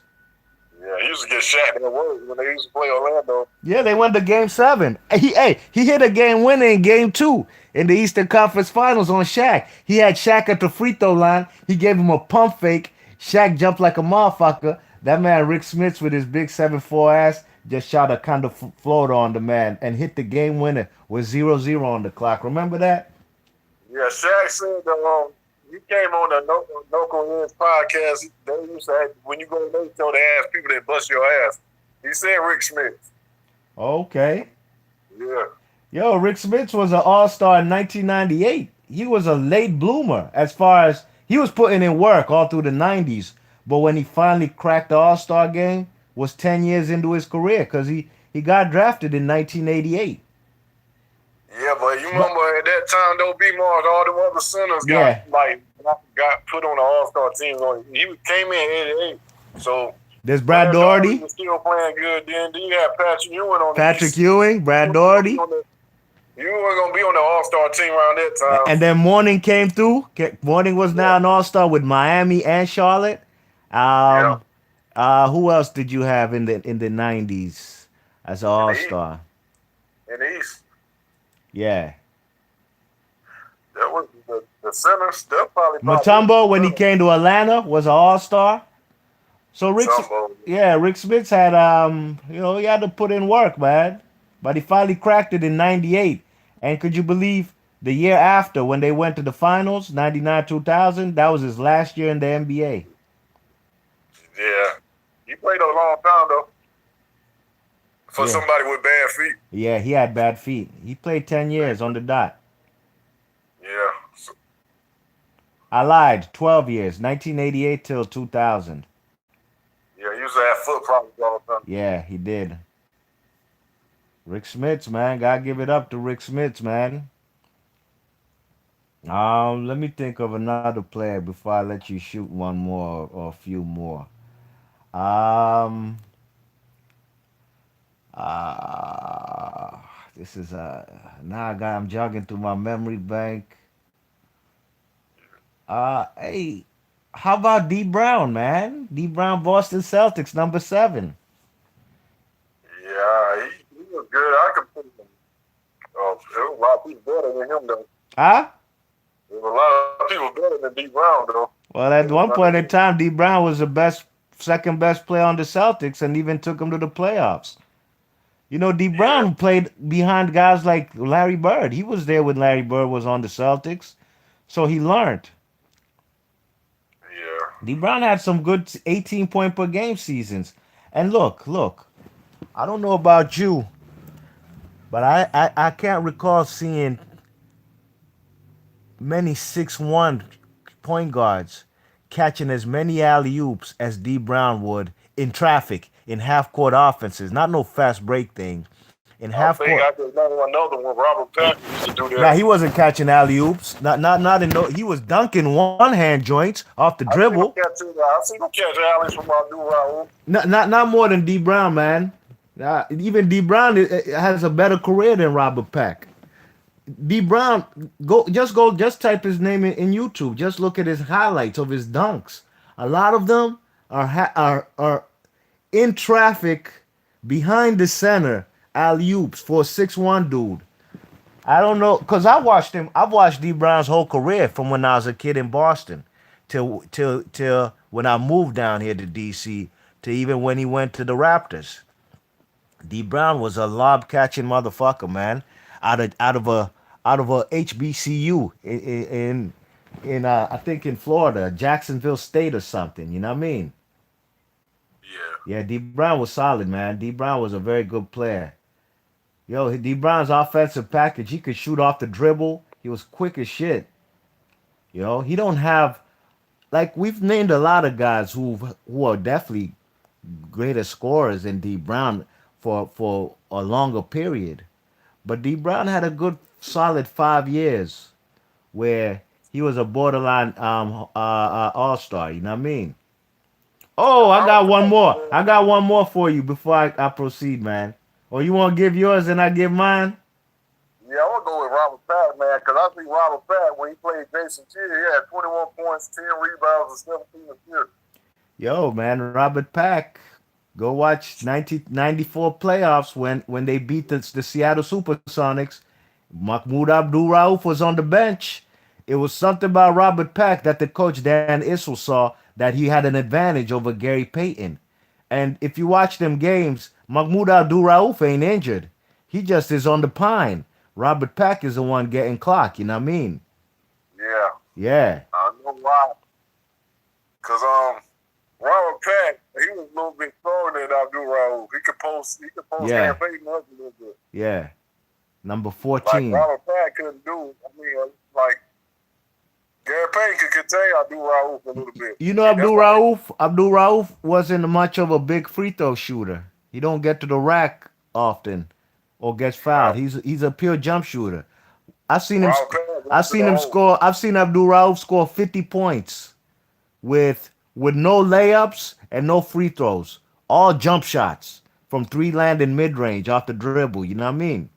Yeah, he used to get shot that work when they used to play Orlando. Yeah, they went to game 7. He hit a game winner in game 2 in the Eastern Conference Finals on Shaq. He had Shaq at the free throw line. He gave him a pump fake. Shaq jumped like a motherfucker. That man, Rick Smits, with his big 7'4" ass, just shot a kind of floater on the man and hit the game winner with 0-0 on the clock. Remember that? Yeah, Shaq said he came on the Local Ends podcast. They used to have, when you go to their show, they ask people that bust your ass. He said Rick Smith. Okay. Yeah. Yo, Rick Smits was an all-star in 1998. He was a late bloomer as far as he was putting in work all through the 90s. But when he finally cracked the all-star game was 10 years into his career because he got drafted in 1988. Yeah, but you But remember at that time, though, B-Mars, all the other centers yeah, got put on the All-Star teams. He came in 88. So there's Brad Brad Daugherty Doherty, was still playing good then. Then you had Patrick Ewing on the Patrick East. Ewing, Brad Doherty, You were going to be on the All-Star team around that time. and then Mourning came through. Mourning was now Yeah. an all-star with Miami and Charlotte. Yeah. Um, who else did you have in the 90s as an In the East. all-star? In the East. Yeah. That was the centers. That probably Mutombo, when he came to Atlanta, was an all-star. So Rick Smits had he had to put in work, man. But he finally cracked it in 98. And could you believe the year after when they went to the finals, 99-2000, that was his last year in the NBA. Yeah. He played a long time, though. For somebody with bad feet. Yeah, he had bad feet. He played 10 years on the dot. Yeah. I lied. 12 years. 1988 till 2000. Yeah, he used to have foot problems all the time. Yeah, he did. Rick Smits, man. Gotta give it up to Rick Smits, man. Let me think of another player before I let you shoot one more or a few more. Um, uh, this is now I'm jogging through my memory bank. Hey, how about D Brown, man? D Brown, Boston Celtics, number 7. Yeah, he was good. I could put him. There was a lot of people better than him, though. Huh? There was a lot of people better than D Brown, though. Well, at one point in time, D Brown was the second best player on the Celtics, and even took him to the playoffs. You know, D Brown played behind guys like Larry Bird. He was there when Larry Bird was on the Celtics, so he learned. Yeah. D Brown had some good 18-point per game seasons. And look, I don't know about you, but I can't recall seeing many 6'1" point guards catching as many alley-oops as D Brown would in traffic, in half-court offenses. Not no fast break thing. In half-court. I think I could know another one. Robert Patrick used to do that. Nah, he wasn't catching alley-oops. Not in no. He was dunking one-hand joints off the dribble. I seen him catch alleys from Abdul Raul. Not more than D Brown, man. Even D Brown has a better career than Robert Pack. D Brown, just type his name in YouTube. Just look at his highlights of his dunks. A lot of them are in traffic behind the center alley-oops for a 6'1" dude. I don't know, cause I've watched D Brown's whole career from when I was a kid in Boston till when I moved down here to DC to even when he went to the Raptors. D Brown was a lob catching motherfucker, man. Out of a HBCU in I think in Florida, Jacksonville State or something. You know what I mean? Yeah. Yeah, D Brown was solid, man. D Brown was a very good player. Yo, D Brown's offensive package, he could shoot off the dribble. He was quick as shit. He don't have like we've named a lot of guys who are definitely greater scorers than D Brown for a longer period. But D Brown had a good solid 5 years where he was a borderline all star. You know what I mean? Oh, I got Robert one Patton, more. man. I got one more for you before I proceed, man. Or you want to give yours and I give mine? Yeah, I'm gonna go with Robert Patton, man, because I think Robert Patton, when he played Jason Kidd, he had 21 points, 10 rebounds, and 17 assists. Yo, man, Robert Pack. Go watch 1994 playoffs when they beat the Seattle Supersonics. Mahmoud Abdul Rauf was on the bench. It was something about Robert Pack that the coach Dan Issel saw that he had an advantage over Gary Payton. And if you watch them games, Mahmoud Abdul Rauf ain't injured. He just is on the pine. Robert Pack is the one getting clock, you know what I mean? Yeah, Yeah. I know why. Because Robert Patton, he was a little bit stronger than Abdul Rauf. He could post Yeah. Gary Payton up a little bit. Yeah. Number Like 14. Robert Patton couldn't do. I mean, like Gary Payton could contain Abdul Rauf a little bit. You know And that's Abdul why Rauf? Abdul Rauf wasn't much of a big free throw shooter. He don't get to the rack often or gets fouled. He's a pure jump shooter. I've seen him Robert sc- Patton I've went to seen the him hole. score I've seen Abdul Rauf score 50 points with no layups and no free throws. All jump shots from three landing mid range off the dribble, you know what I mean?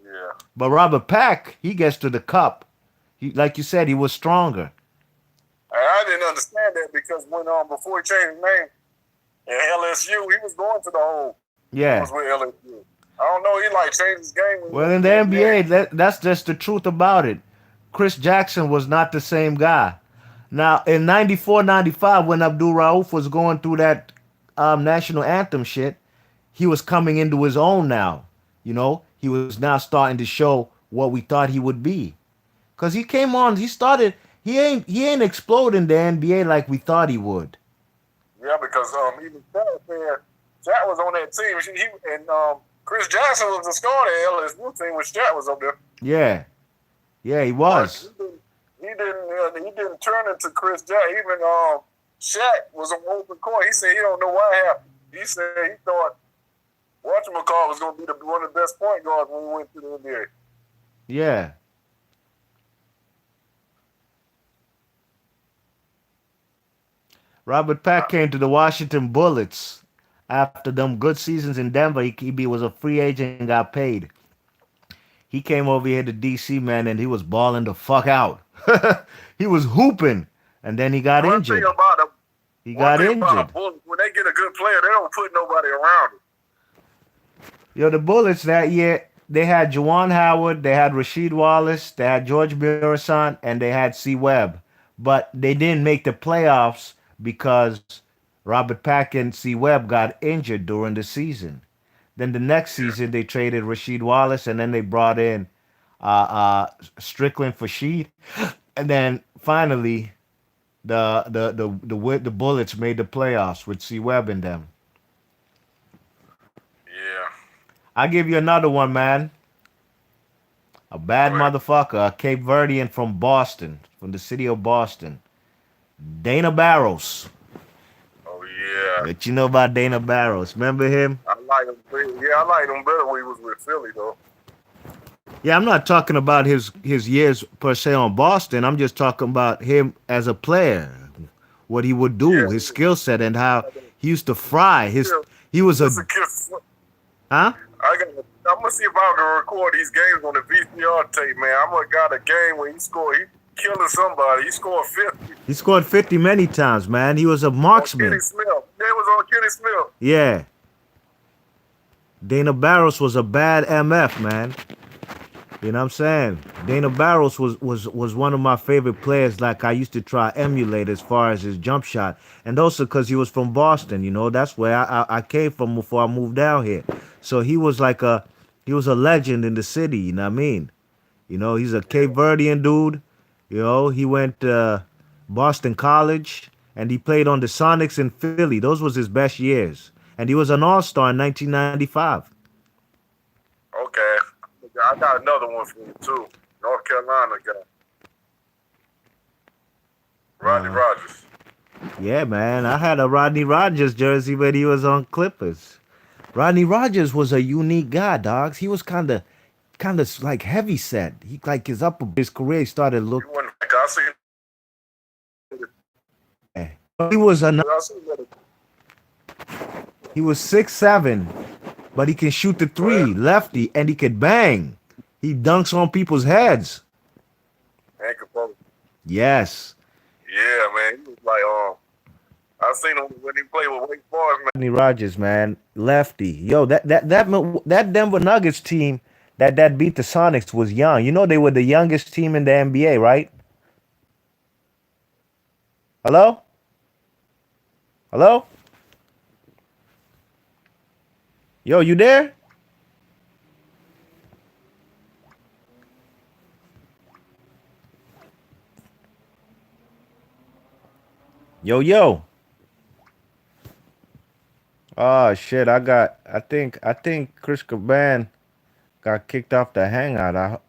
Yeah. But Robert Pack, he gets to the cup. He like you said, he was stronger. And I didn't understand that because when before he changed his name at LSU, he was going to the hole. He Yeah. was with LSU. I don't know. He like changed his game. When he Well, went in to the NBA, that's just the truth about it. Chris Jackson was not the same guy. Now, in 94, 95, when Abdul Rauf was going through that national anthem shit, he was coming into his own now. He was now starting to show what we thought he would be. Cause he came on, he ain't exploding the NBA like we thought he would. Yeah, because even Shaq was on that team. And Chris Jackson was the starter at LSU team when Shaq was up there. Yeah, yeah, he But was. he didn't turn into Chris Jackson. Even Shaq was on open court. He said he don't know what happened. He said he thought whatchamacallit was going to be one of the best point guards when we went to the NBA. Yeah. Robert Pack came to the Washington Bullets after them good seasons in Denver. He was a free agent and got paid. He came over here to DC, man, and he was balling the fuck out. He was hooping, and then he got One thing injured. about them, He one got thing about injured. the Bullets, when they get a good player, they don't put nobody around him. Yo, the Bullets that year, they had Juwan Howard, they had Rasheed Wallace, they had George Mirasan, and they had C. Webb. But they didn't make the playoffs because Robert Pack and C. Webb got injured during the season. Then the next season they traded Rasheed Wallace, and then they brought in Strickland for Sheed, and then finally the Bullets made the playoffs with C. Webb in them. Yeah. I'll give you another one, man. A bad Go ahead. motherfucker, a Cape Verdean from Boston, from the city of Boston. Dana Barros. Oh, yeah. What you know about Dana Barros? Remember him? I like him. Yeah, I like him better when he was with Philly, though. Yeah, I'm not talking about his years per se on Boston. I'm just talking about him as a player, what he would do, Yeah. his skill set, and how he used to fry. Yeah. He was a It's a kiss. huh? I'm gonna see if I can record these games on the VCR tape, man. I'm gonna got a game where he killing somebody. He scored 50. He scored 50 many times, man. He was a On marksman. Kenny Smith. Yeah, it was on Kenny Smith. Yeah. Dana Barros was a bad MF, man. You know what I'm saying? Dana Barros was one of my favorite players. Like I used to try emulate as far as his jump shot, and also because he was from Boston. That's where I came from before I moved down here. So he was he was a legend in the city. You know what I mean? He's a Cape Verdean dude. He went to Boston College and he played on the Sonics in Philly. Those was his best years, and he was an All-Star in 1995. I got another one for you too. North Carolina guy, Rodney Rogers. Yeah, man. I had a Rodney Rogers jersey when he was on Clippers. Rodney Rogers was a unique guy, dogs. He was kind of like heavy set. He like his career he started He look. wasn't like I seen. He was I seen that. he was 6'7", but he can shoot the three, lefty, and he could bang. He dunks on people's heads. And Capone. Yes. Yeah, man. He was like, I seen him when he played with Wake Forest, man. Rodney Rogers, man, lefty. Yo, that Denver Nuggets team that beat the Sonics was young. You know they were the youngest team in the NBA, right? Hello? Hello? Yo, you there? Yo, yo. Oh shit, I think Chris Caban got kicked off the hangout.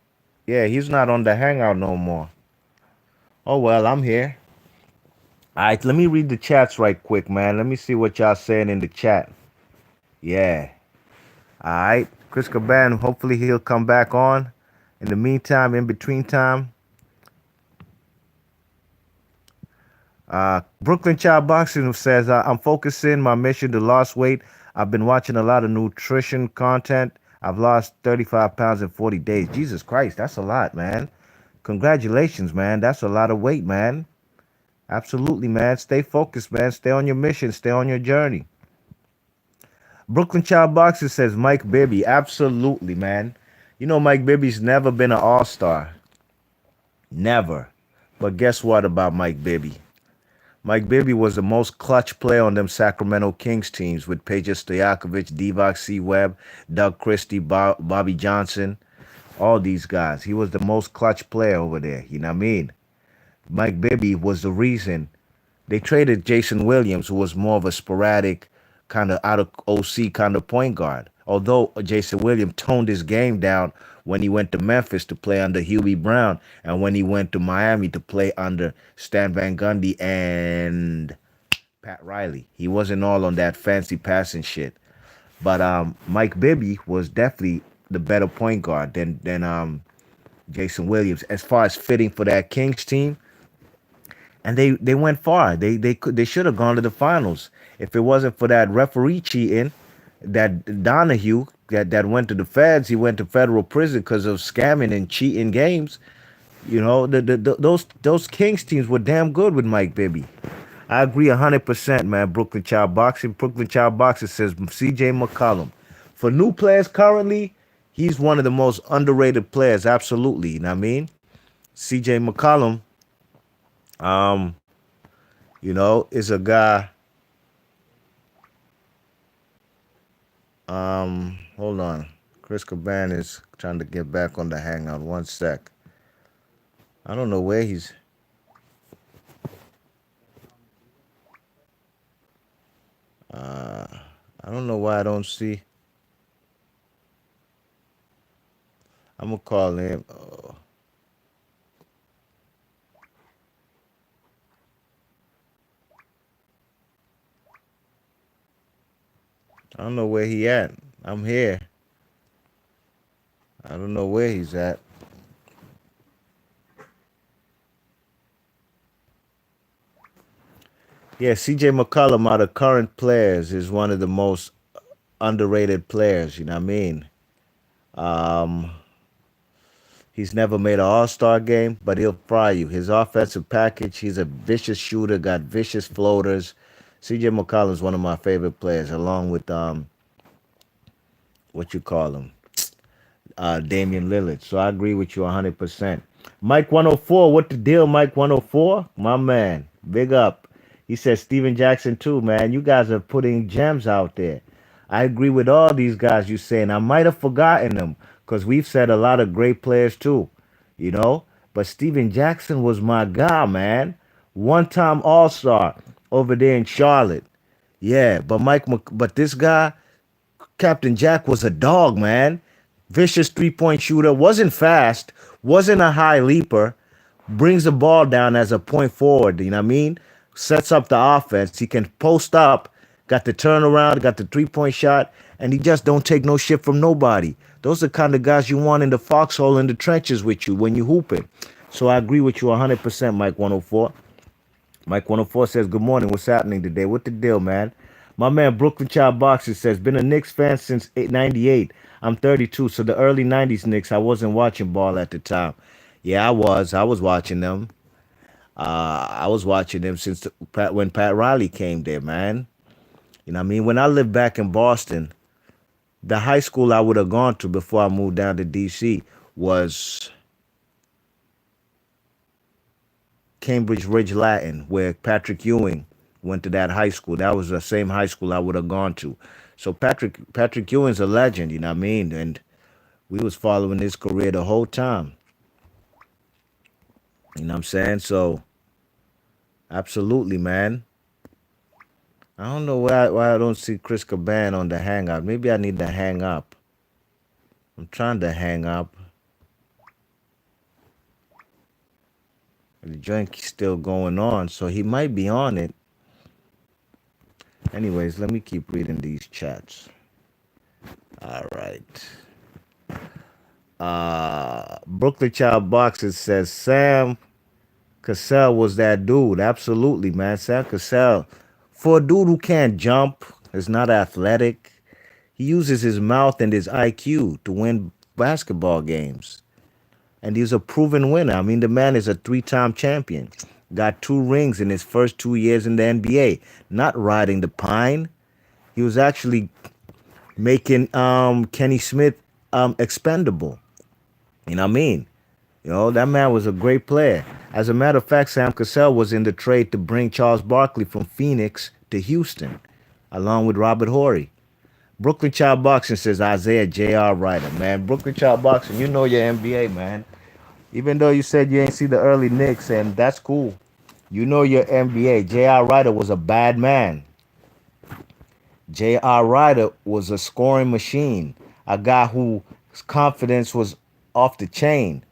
Yeah, he's not on the hangout no more. Oh well, I'm here. All right, let me read the chats right quick, man. Let me see what y'all saying in the chat. Yeah. All right. Chris Caban, hopefully he'll come back on. In the meantime, in between time, Brooklyn Child Boxing says, I'm focusing my mission to lose weight. I've been watching a lot of nutrition content. I've lost 35 pounds in 40 days. Jesus Christ, that's a lot, man. Congratulations, man. That's a lot of weight, man. Absolutely, man. Stay focused, man. Stay on your mission. Stay on your journey. Brooklyn Child Boxer says Mike Bibby. Absolutely, man. You know Mike Bibby's never been an all-star. Never. But guess what about Mike Bibby? Mike Bibby was the most clutch player on them Sacramento Kings teams with Peja Stojakovic, Divock C. Webb, Doug Christie, Bobby Johnson, all these guys. He was the most clutch player over there. You know what I mean? Mike Bibby was the reason they traded Jason Williams, who was more of a sporadic, kind of out of OC kind of point guard. Although Jason Williams toned his game down when he went to Memphis to play under Hubie Brown and when he went to Miami to play under Stan Van Gundy and Pat Riley. He wasn't all on that fancy passing shit. But Mike Bibby was definitely the better point guard than Jason Williams as far as fitting for that Kings team. And they went far. They should have gone to the finals if it wasn't for that referee cheating. That Donahue that went to the feds. He went to federal prison because of scamming and cheating games. You know, those Kings teams were damn good with Mike Bibby. I agree 100%, man. Brooklyn Child Boxing. Brooklyn Child Boxing says C.J. McCollum. For new players currently, he's one of the most underrated players. Absolutely, you know what I mean? C.J. McCollum. Is a guy. Hold on. Chris Caban is trying to get back on the hangout. One sec. I don't know where he's. I don't know why I don't see. I'm gonna call him. I don't know where he at. I'm here. I don't know where he's at. Yeah, CJ McCollum out of current players is one of the most underrated players, you know what I mean? He's never made an all-star game, but he'll fry you. His offensive package, he's a vicious shooter, got vicious floaters. CJ McCollum is one of my favorite players, along with what you call him? Damian Lillard. So I agree with you 100%. Mike 104, what the deal, Mike 104? My man, big up. He says Steven Jackson too, man. You guys are putting gems out there. I agree with all these guys you saying. I might have forgotten them because we've said a lot of great players too, you know. But Steven Jackson was my guy, man. One-time All-Star over there in Charlotte. Yeah, but but this guy, Captain Jack, was a dog, man. Vicious 3-point shooter. Wasn't fast. Wasn't a high leaper. Brings the ball down as a point forward. You know what I mean? Sets up the offense. He can post up. Got the turnaround. Got the 3-point shot. And he just don't take no shit from nobody. Those are the kind of guys you want in the foxhole in the trenches with you when you hooping. So I agree with you 100%, Mike 104. Mike 104 says, good morning. What's happening today? What the deal, man? My man Brooklyn Child Boxer says, been a Knicks fan since 98. I'm 32, so the early 90s Knicks, I wasn't watching ball at the time. Yeah, I was. I was watching them. I was watching them since when Pat Riley came there, man. You know what I mean? When I lived back in Boston, the high school I would have gone to before I moved down to D.C. was Cambridge Ridge Latin, where Patrick Ewing went to that high school. That was the same high school I would have gone to. So Patrick Ewing's a legend, you know what I mean? And we was following his career the whole time. You know what I'm saying? So absolutely, man. I don't know why I don't see Chris Caban on the hangout. Maybe I need to hang up. I'm trying to hang up. The joint's still going on, so he might be on it. Anyways, let me keep reading these chats. All right. Brooklyn Child Boxer says Sam Cassell was that dude. Absolutely, man. Sam Cassell. For a dude who can't jump, is not athletic, he uses his mouth and his IQ to win basketball games. And he's a proven winner. I mean, the man is a 3-time champion. Got 2 rings in his first 2 years in the NBA. Not riding the pine. He was actually making Kenny Smith expendable. You know what I mean? You know, that man was a great player. As a matter of fact, Sam Cassell was in the trade to bring Charles Barkley from Phoenix to Houston, along with Robert Horry. Brooklyn Child Boxing says Isaiah J.R. Ryder, man. Brooklyn Child Boxing, you know your NBA, man. Even though you said you ain't see the early Knicks, and that's cool. You know your NBA. J.R. Ryder was a bad man. J.R. Ryder was a scoring machine. A guy whose confidence was off the chain.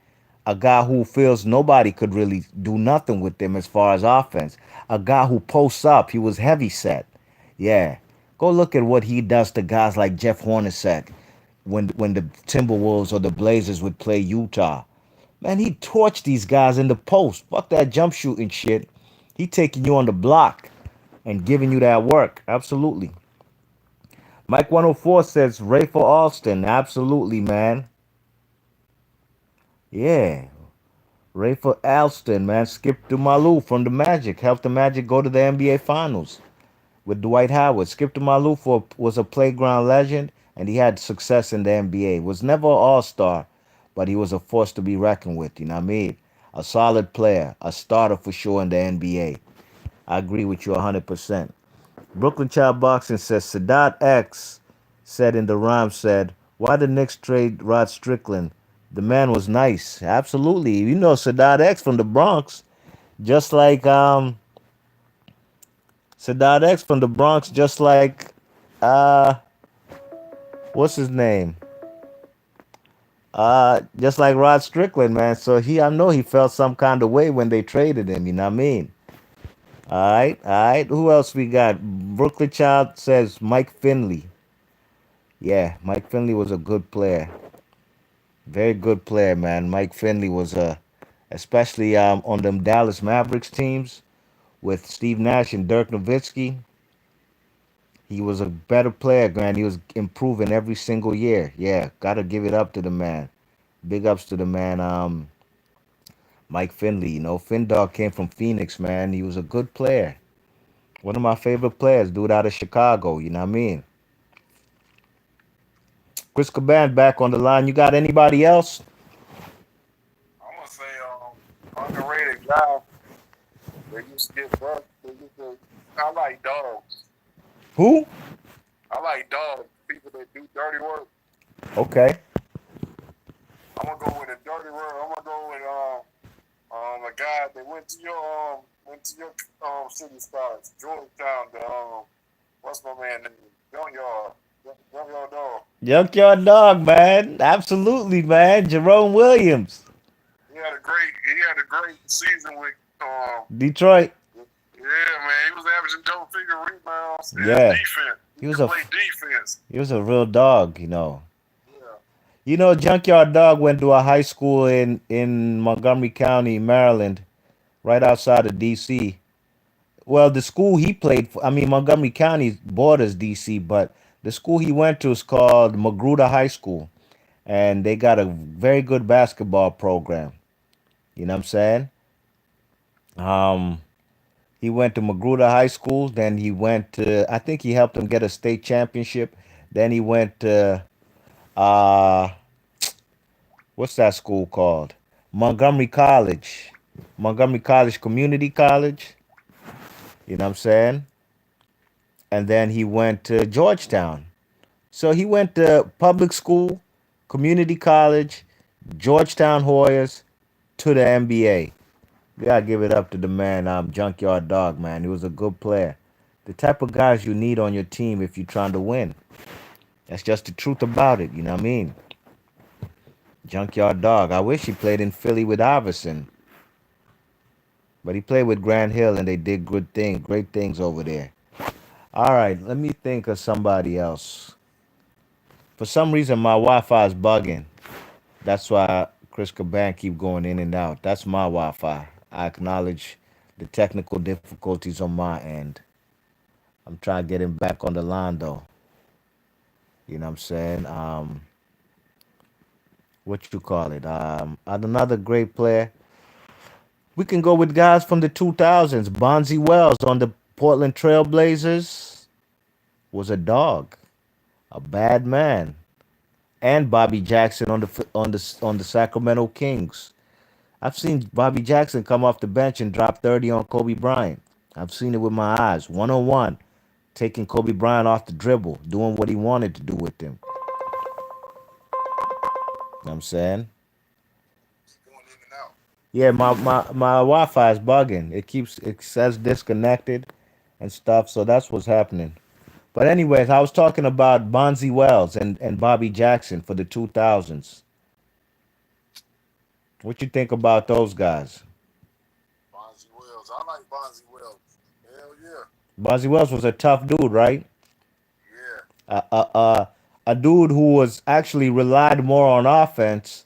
A guy who feels nobody could really do nothing with him as far as offense. A guy who posts up. He was heavy set. Yeah. Go look at what he does to guys like Jeff Hornacek when the Timberwolves or the Blazers would play Utah. Man, he torched these guys in the post. Fuck that jump shooting shit. He taking you on the block and giving you that work. Absolutely. Mike 104 says Rafer Alston. Absolutely, man. Yeah. Rafer Alston, man. Skip Malou from the Magic. Helped the Magic go to the NBA Finals with Dwight Howard. Skip Malou was a playground legend, and he had success in the NBA. Was never an all-star, but he was a force to be reckoned with, you know what I mean? A solid player, a starter for sure in the NBA. I agree with you 100%. Brooklyn Child Boxing says Sadat X said in the rhyme said, why the Knicks trade Rod Strickland? The man was nice. Absolutely. You know Sadat X from the Bronx. Just like Sadat X from the Bronx, just like what's his name? Just like Rod Strickland, man. So I know he felt some kind of way when they traded him, you know what I mean? All right. Who else we got? Brooklyn Child says Mike Finley. Yeah, Mike Finley was a good player. Very good player, man. Mike Finley was especially on them Dallas Mavericks teams with Steve Nash and Dirk Nowitzki. He was a better player, man. He was improving every single year. Yeah, gotta give it up to the man. Big ups to the man, Mike Finley. You know, Findog came from Phoenix, man. He was a good player. One of my favorite players, dude out of Chicago. You know what I mean? Chris Caban back on the line. You got anybody else? I'm gonna say underrated guy. They used to get buck. I like dogs. Who? I like dogs. People that do dirty work. Okay. I'm gonna go with a dirty work. I'm gonna go with a guy that went to your city spots, Georgetown. What's my man name? Junkyard. Junkyard Dog. Junkyard Dog, man. Absolutely, man. Jerome Williams, He had a great season with Detroit. yeah, man. He was averaging double figure rebounds and Yeah, defense. He he was could a play defense. he was a real dog, you know. Yeah. You know, Junkyard Dog went to a high school in Montgomery County, Maryland, right outside of D.C. Well, the school he played for, I mean, Montgomery County borders D.C., but the school he went to is called Magruder High School, and they got a very good basketball program. You know what I'm saying? Um, he went to Magruder High School. Then he went to, I think he helped him get a state championship. Then he went to, uh, what's that school called? Montgomery College. Montgomery College Community College. You know what I'm saying? And then he went to Georgetown. So he went to public school, community college, Georgetown Hoyas, to the NBA. We gotta give it up to the man, Junkyard Dog, man. He was a good player. The type of guys you need on your team if you're trying to win. That's just the truth about it, you know what I mean? Junkyard Dog. I wish he played in Philly with Iverson. But he played with Grant Hill and they did good things, great things over there. All right, let me think of somebody else. For some reason, my Wi-Fi is bugging. That's why Chris Caban keep going in and out. That's my Wi-Fi. I acknowledge the technical difficulties on my end. I'm trying to get him back on the line though. You know what I'm saying? What you call it? Another great player. We can go with guys from the 2000s. Bonzi Wells on the Portland Trailblazers was a dog, a bad man, and Bobby Jackson on the Sacramento Kings. I've seen Bobby Jackson come off the bench and drop 30 on Kobe Bryant. I've seen it with my eyes, one on one, taking Kobe Bryant off the dribble, doing what he wanted to do with him. You know what I'm saying? Going in and out. Yeah, my Wi-Fi is bugging. It says disconnected and stuff, so that's what's happening. But anyways, I was talking about Bonzi Wells and Bobby Jackson for the 2000s. What you think about those guys? Bonzi Wells. I like Bonzi Wells. Hell yeah. Bonzi Wells was a tough dude, right? Yeah. A dude who was actually relied more on offense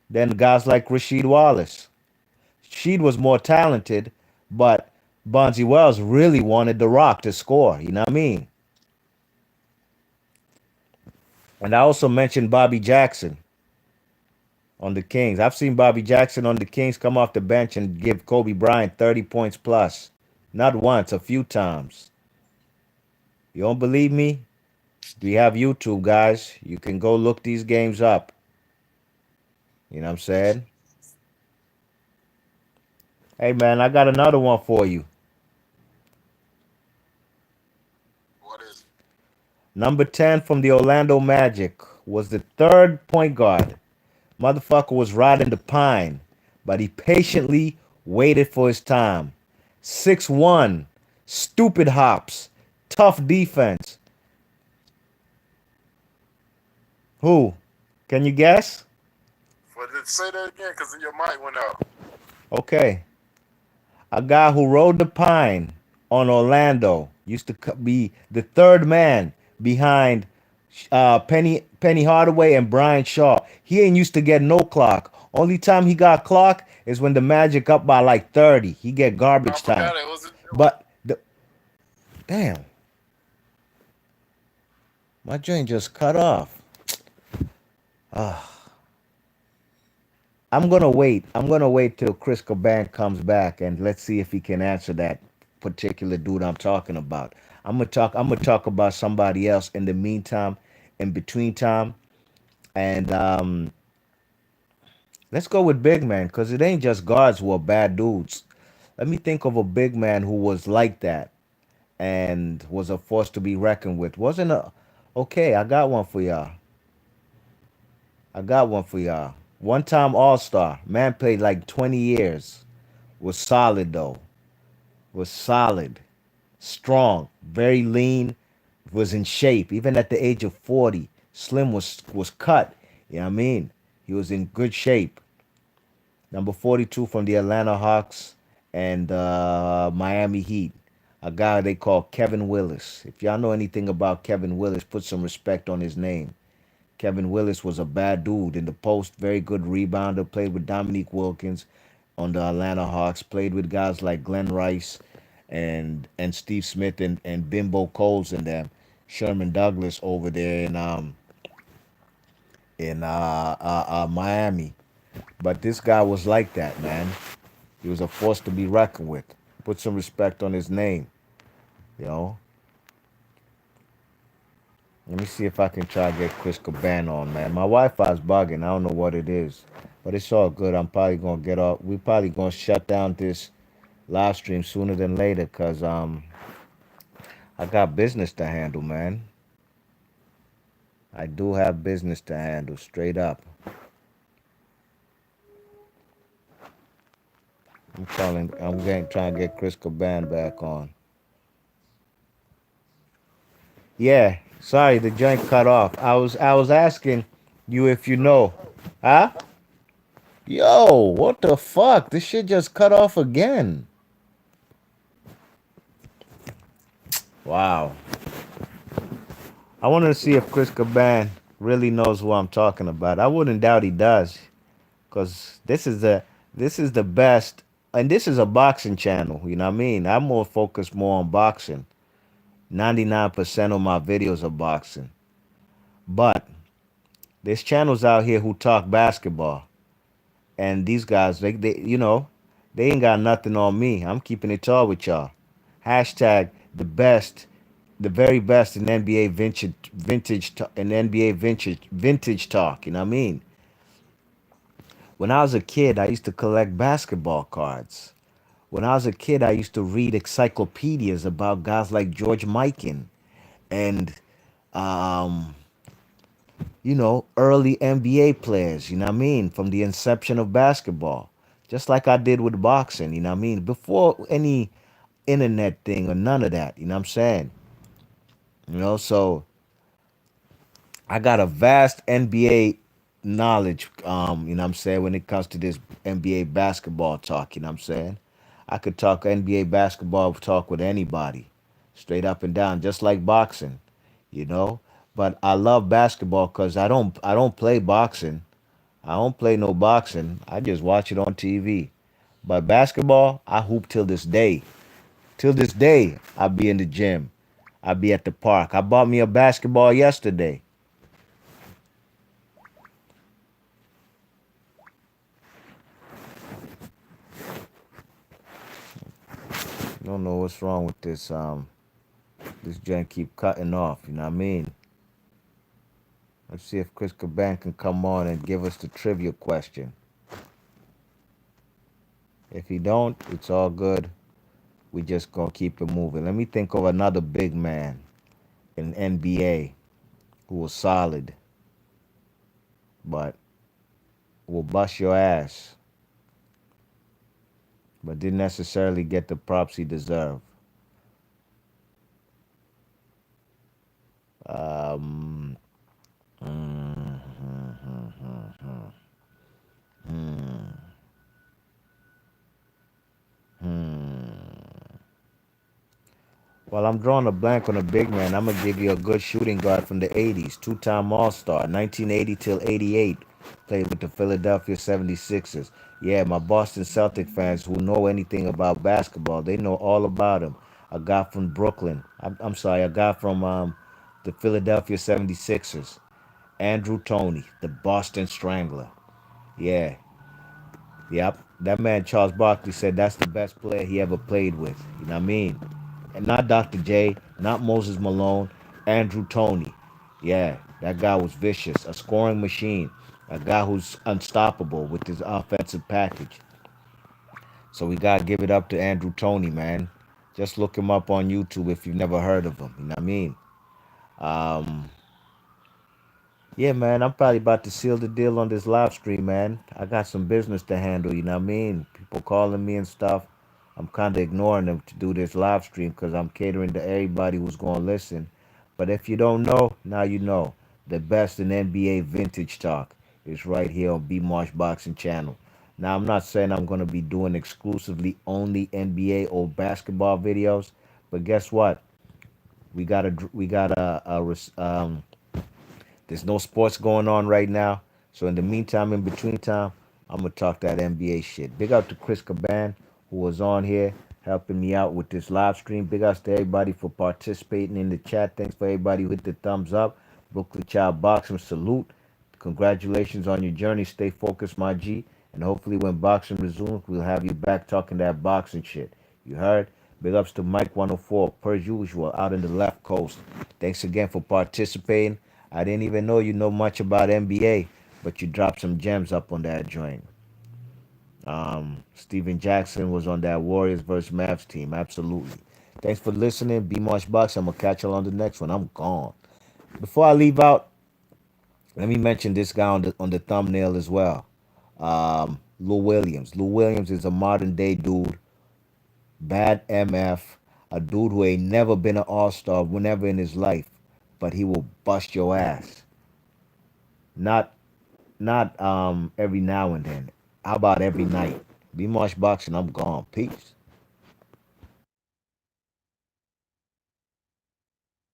than guys like Rasheed Wallace. Sheed was more talented, but Bonzi Wells really wanted The Rock to score. You know what I mean? And I also mentioned Bobby Jackson on the Kings. I've seen Bobby Jackson on the Kings come off the bench and give Kobe Bryant 30 points plus. Not once, a few times. You don't believe me? We have YouTube, guys. You can go look these games up. You know what I'm saying? Hey, man, I got another one for you. What is it? Number 10 from the Orlando Magic was the third point guard. Motherfucker was riding the pine, but he patiently waited for his time. 6'1", stupid hops, tough defense. Who? Can you guess? Say that again because your mic went out. Okay. A guy who rode the pine on Orlando used to be the third man behind Penny Hardaway and Brian Shaw. He ain't used to get no clock. Only time he got clock is when the Magic up by like 30. He get I garbage time. forgot it was. But damn, my joint just cut off. I'm gonna wait. I'm gonna wait till Chris Caban comes back and let's see if he can answer that particular dude I'm talking about. I'm gonna talk about somebody else in the meantime, in between time, and let's go with big man because it ain't just guards who are bad dudes. Let me think of a big man who was like that and was a force to be reckoned with. Wasn't a okay? I got one for y'all. I got one for y'all. One time All Star. Man played like 20 years. Was solid though. Was solid. Strong. Very lean. was in shape. Even at the age of 40, Slim was cut. You know what I mean? He was in good shape. Number 42 from the Atlanta Hawks and Miami Heat. A guy they call Kevin Willis. If y'all know anything about Kevin Willis, put some respect on his name. Kevin Willis was a bad dude in the post, very good rebounder, played with Dominique Wilkins on the Atlanta Hawks, played with guys like Glenn Rice and Steve Smith and Bimbo Coles and them, Sherman Douglas over there in Miami. But this guy was like that, man. He was a force to be reckoned with. Put some respect on his name, you know. Let me see if I can try to get Chris Caban on, man. My Wi-Fi's bugging. I don't know what it is, but it's all good. I'm probably gonna get off. We probably gonna shut down this live stream sooner than later, cause I got business to handle, man. I do have business to handle, straight up. Trying to get Chris Caban back on. Yeah, sorry, the joint cut off. I was asking you if you know, huh? Yo, what the fuck? This shit just cut off again. Wow. I wanted to see if Chris Caban really knows who I'm talking about. I wouldn't doubt he does, cause this is the best, and this is a boxing channel. You know what I mean? I'm more focused more on boxing. 99% of my videos are boxing, but there's channels out here who talk basketball, and these guys, they ain't got nothing on me. I'm keeping it tall with y'all. Hashtag the best, the very best in NBA vintage talk. You know what I mean? When I was a kid, I used to collect basketball cards. When I was a kid, I used to read encyclopedias about guys like George Mikan and um, early NBA players, you know what I mean, from the inception of basketball. Just like I did with boxing, you know what I mean? Before any internet thing or none of that, you know what I'm saying? So I got a vast NBA knowledge, you know what I'm saying, when it comes to this NBA basketball talk, you know what I'm saying? I could talk NBA basketball talk with anybody, straight up and down, just like boxing, you know? But I love basketball because I don't play boxing. I don't play no boxing. I just watch it on TV. But basketball, I hoop till this day. Till this day, I be in the gym. I be at the park. I bought me a basketball yesterday. Don't know what's wrong with this joint keep cutting off, you know what I mean? Let's see if Chris Caban can come on and give us the trivia question. If he don't, it's all good. We just gonna keep it moving. Let me think of another big man in NBA who was solid, but will bust your ass, but didn't necessarily get the props he deserved. Um, mm, Well, I'm drawing a blank on a big man. I'm gonna give you a good shooting guard from the '80s, two-time All-Star, 1980 till '88. Played with the Philadelphia 76ers. Yeah, my Boston Celtic fans who know anything about basketball, they know all about him. A guy from Brooklyn. I'm sorry, a guy from the Philadelphia 76ers. Andrew Toney, the Boston Strangler. Yeah, yep. That man Charles Barkley said that's the best player he ever played with. You know what I mean? And not Dr. J, not Moses Malone, Andrew Toney. Yeah, that guy was vicious, a scoring machine, a guy who's unstoppable with his offensive package. So we gotta give it up to Andrew Toney, man. Just look him up on YouTube if you've never heard of him. You know what I mean? Um, yeah, man, I'm probably about to seal the deal on this live stream, man. I got some business to handle, you know what I mean? People calling me and stuff. I'm kind of ignoring them to do this live stream because I'm catering to everybody who's going to listen. But if you don't know, now you know. The best in NBA vintage talk is right here on B Marsh Boxing Channel. Now, I'm not saying I'm going to be doing exclusively only NBA or basketball videos, but guess what? We got there's no sports going on right now. So in the meantime, in between time, I'm gonna talk that NBA shit. Big out to Chris Caban, who was on here helping me out with this live stream. Big outs to everybody for participating in the chat. Thanks for everybody who hit the thumbs up. Brooklyn Child Boxing, salute. Congratulations on your journey. Stay focused, my G. And hopefully when boxing resumes, we'll have you back talking that boxing shit. You heard? Big ups to Mike 104, per usual, out in the left coast. Thanks again for participating. I didn't even know you know much about NBA, but you dropped some gems up on that joint. Steven Jackson was on that Warriors versus Mavs team. Absolutely. Thanks for listening. Be much bucks. I'm gonna catch you on the next one. I'm gone. Before I leave out, let me mention this guy on the thumbnail as well. Lou Williams. Lou Williams is a modern day dude. Bad MF. A dude who ain't never been an all star, whenever in his life, but he will bust your ass. Not not every now and then. How about every night? Be Marsh Boxing. I'm gone. Peace.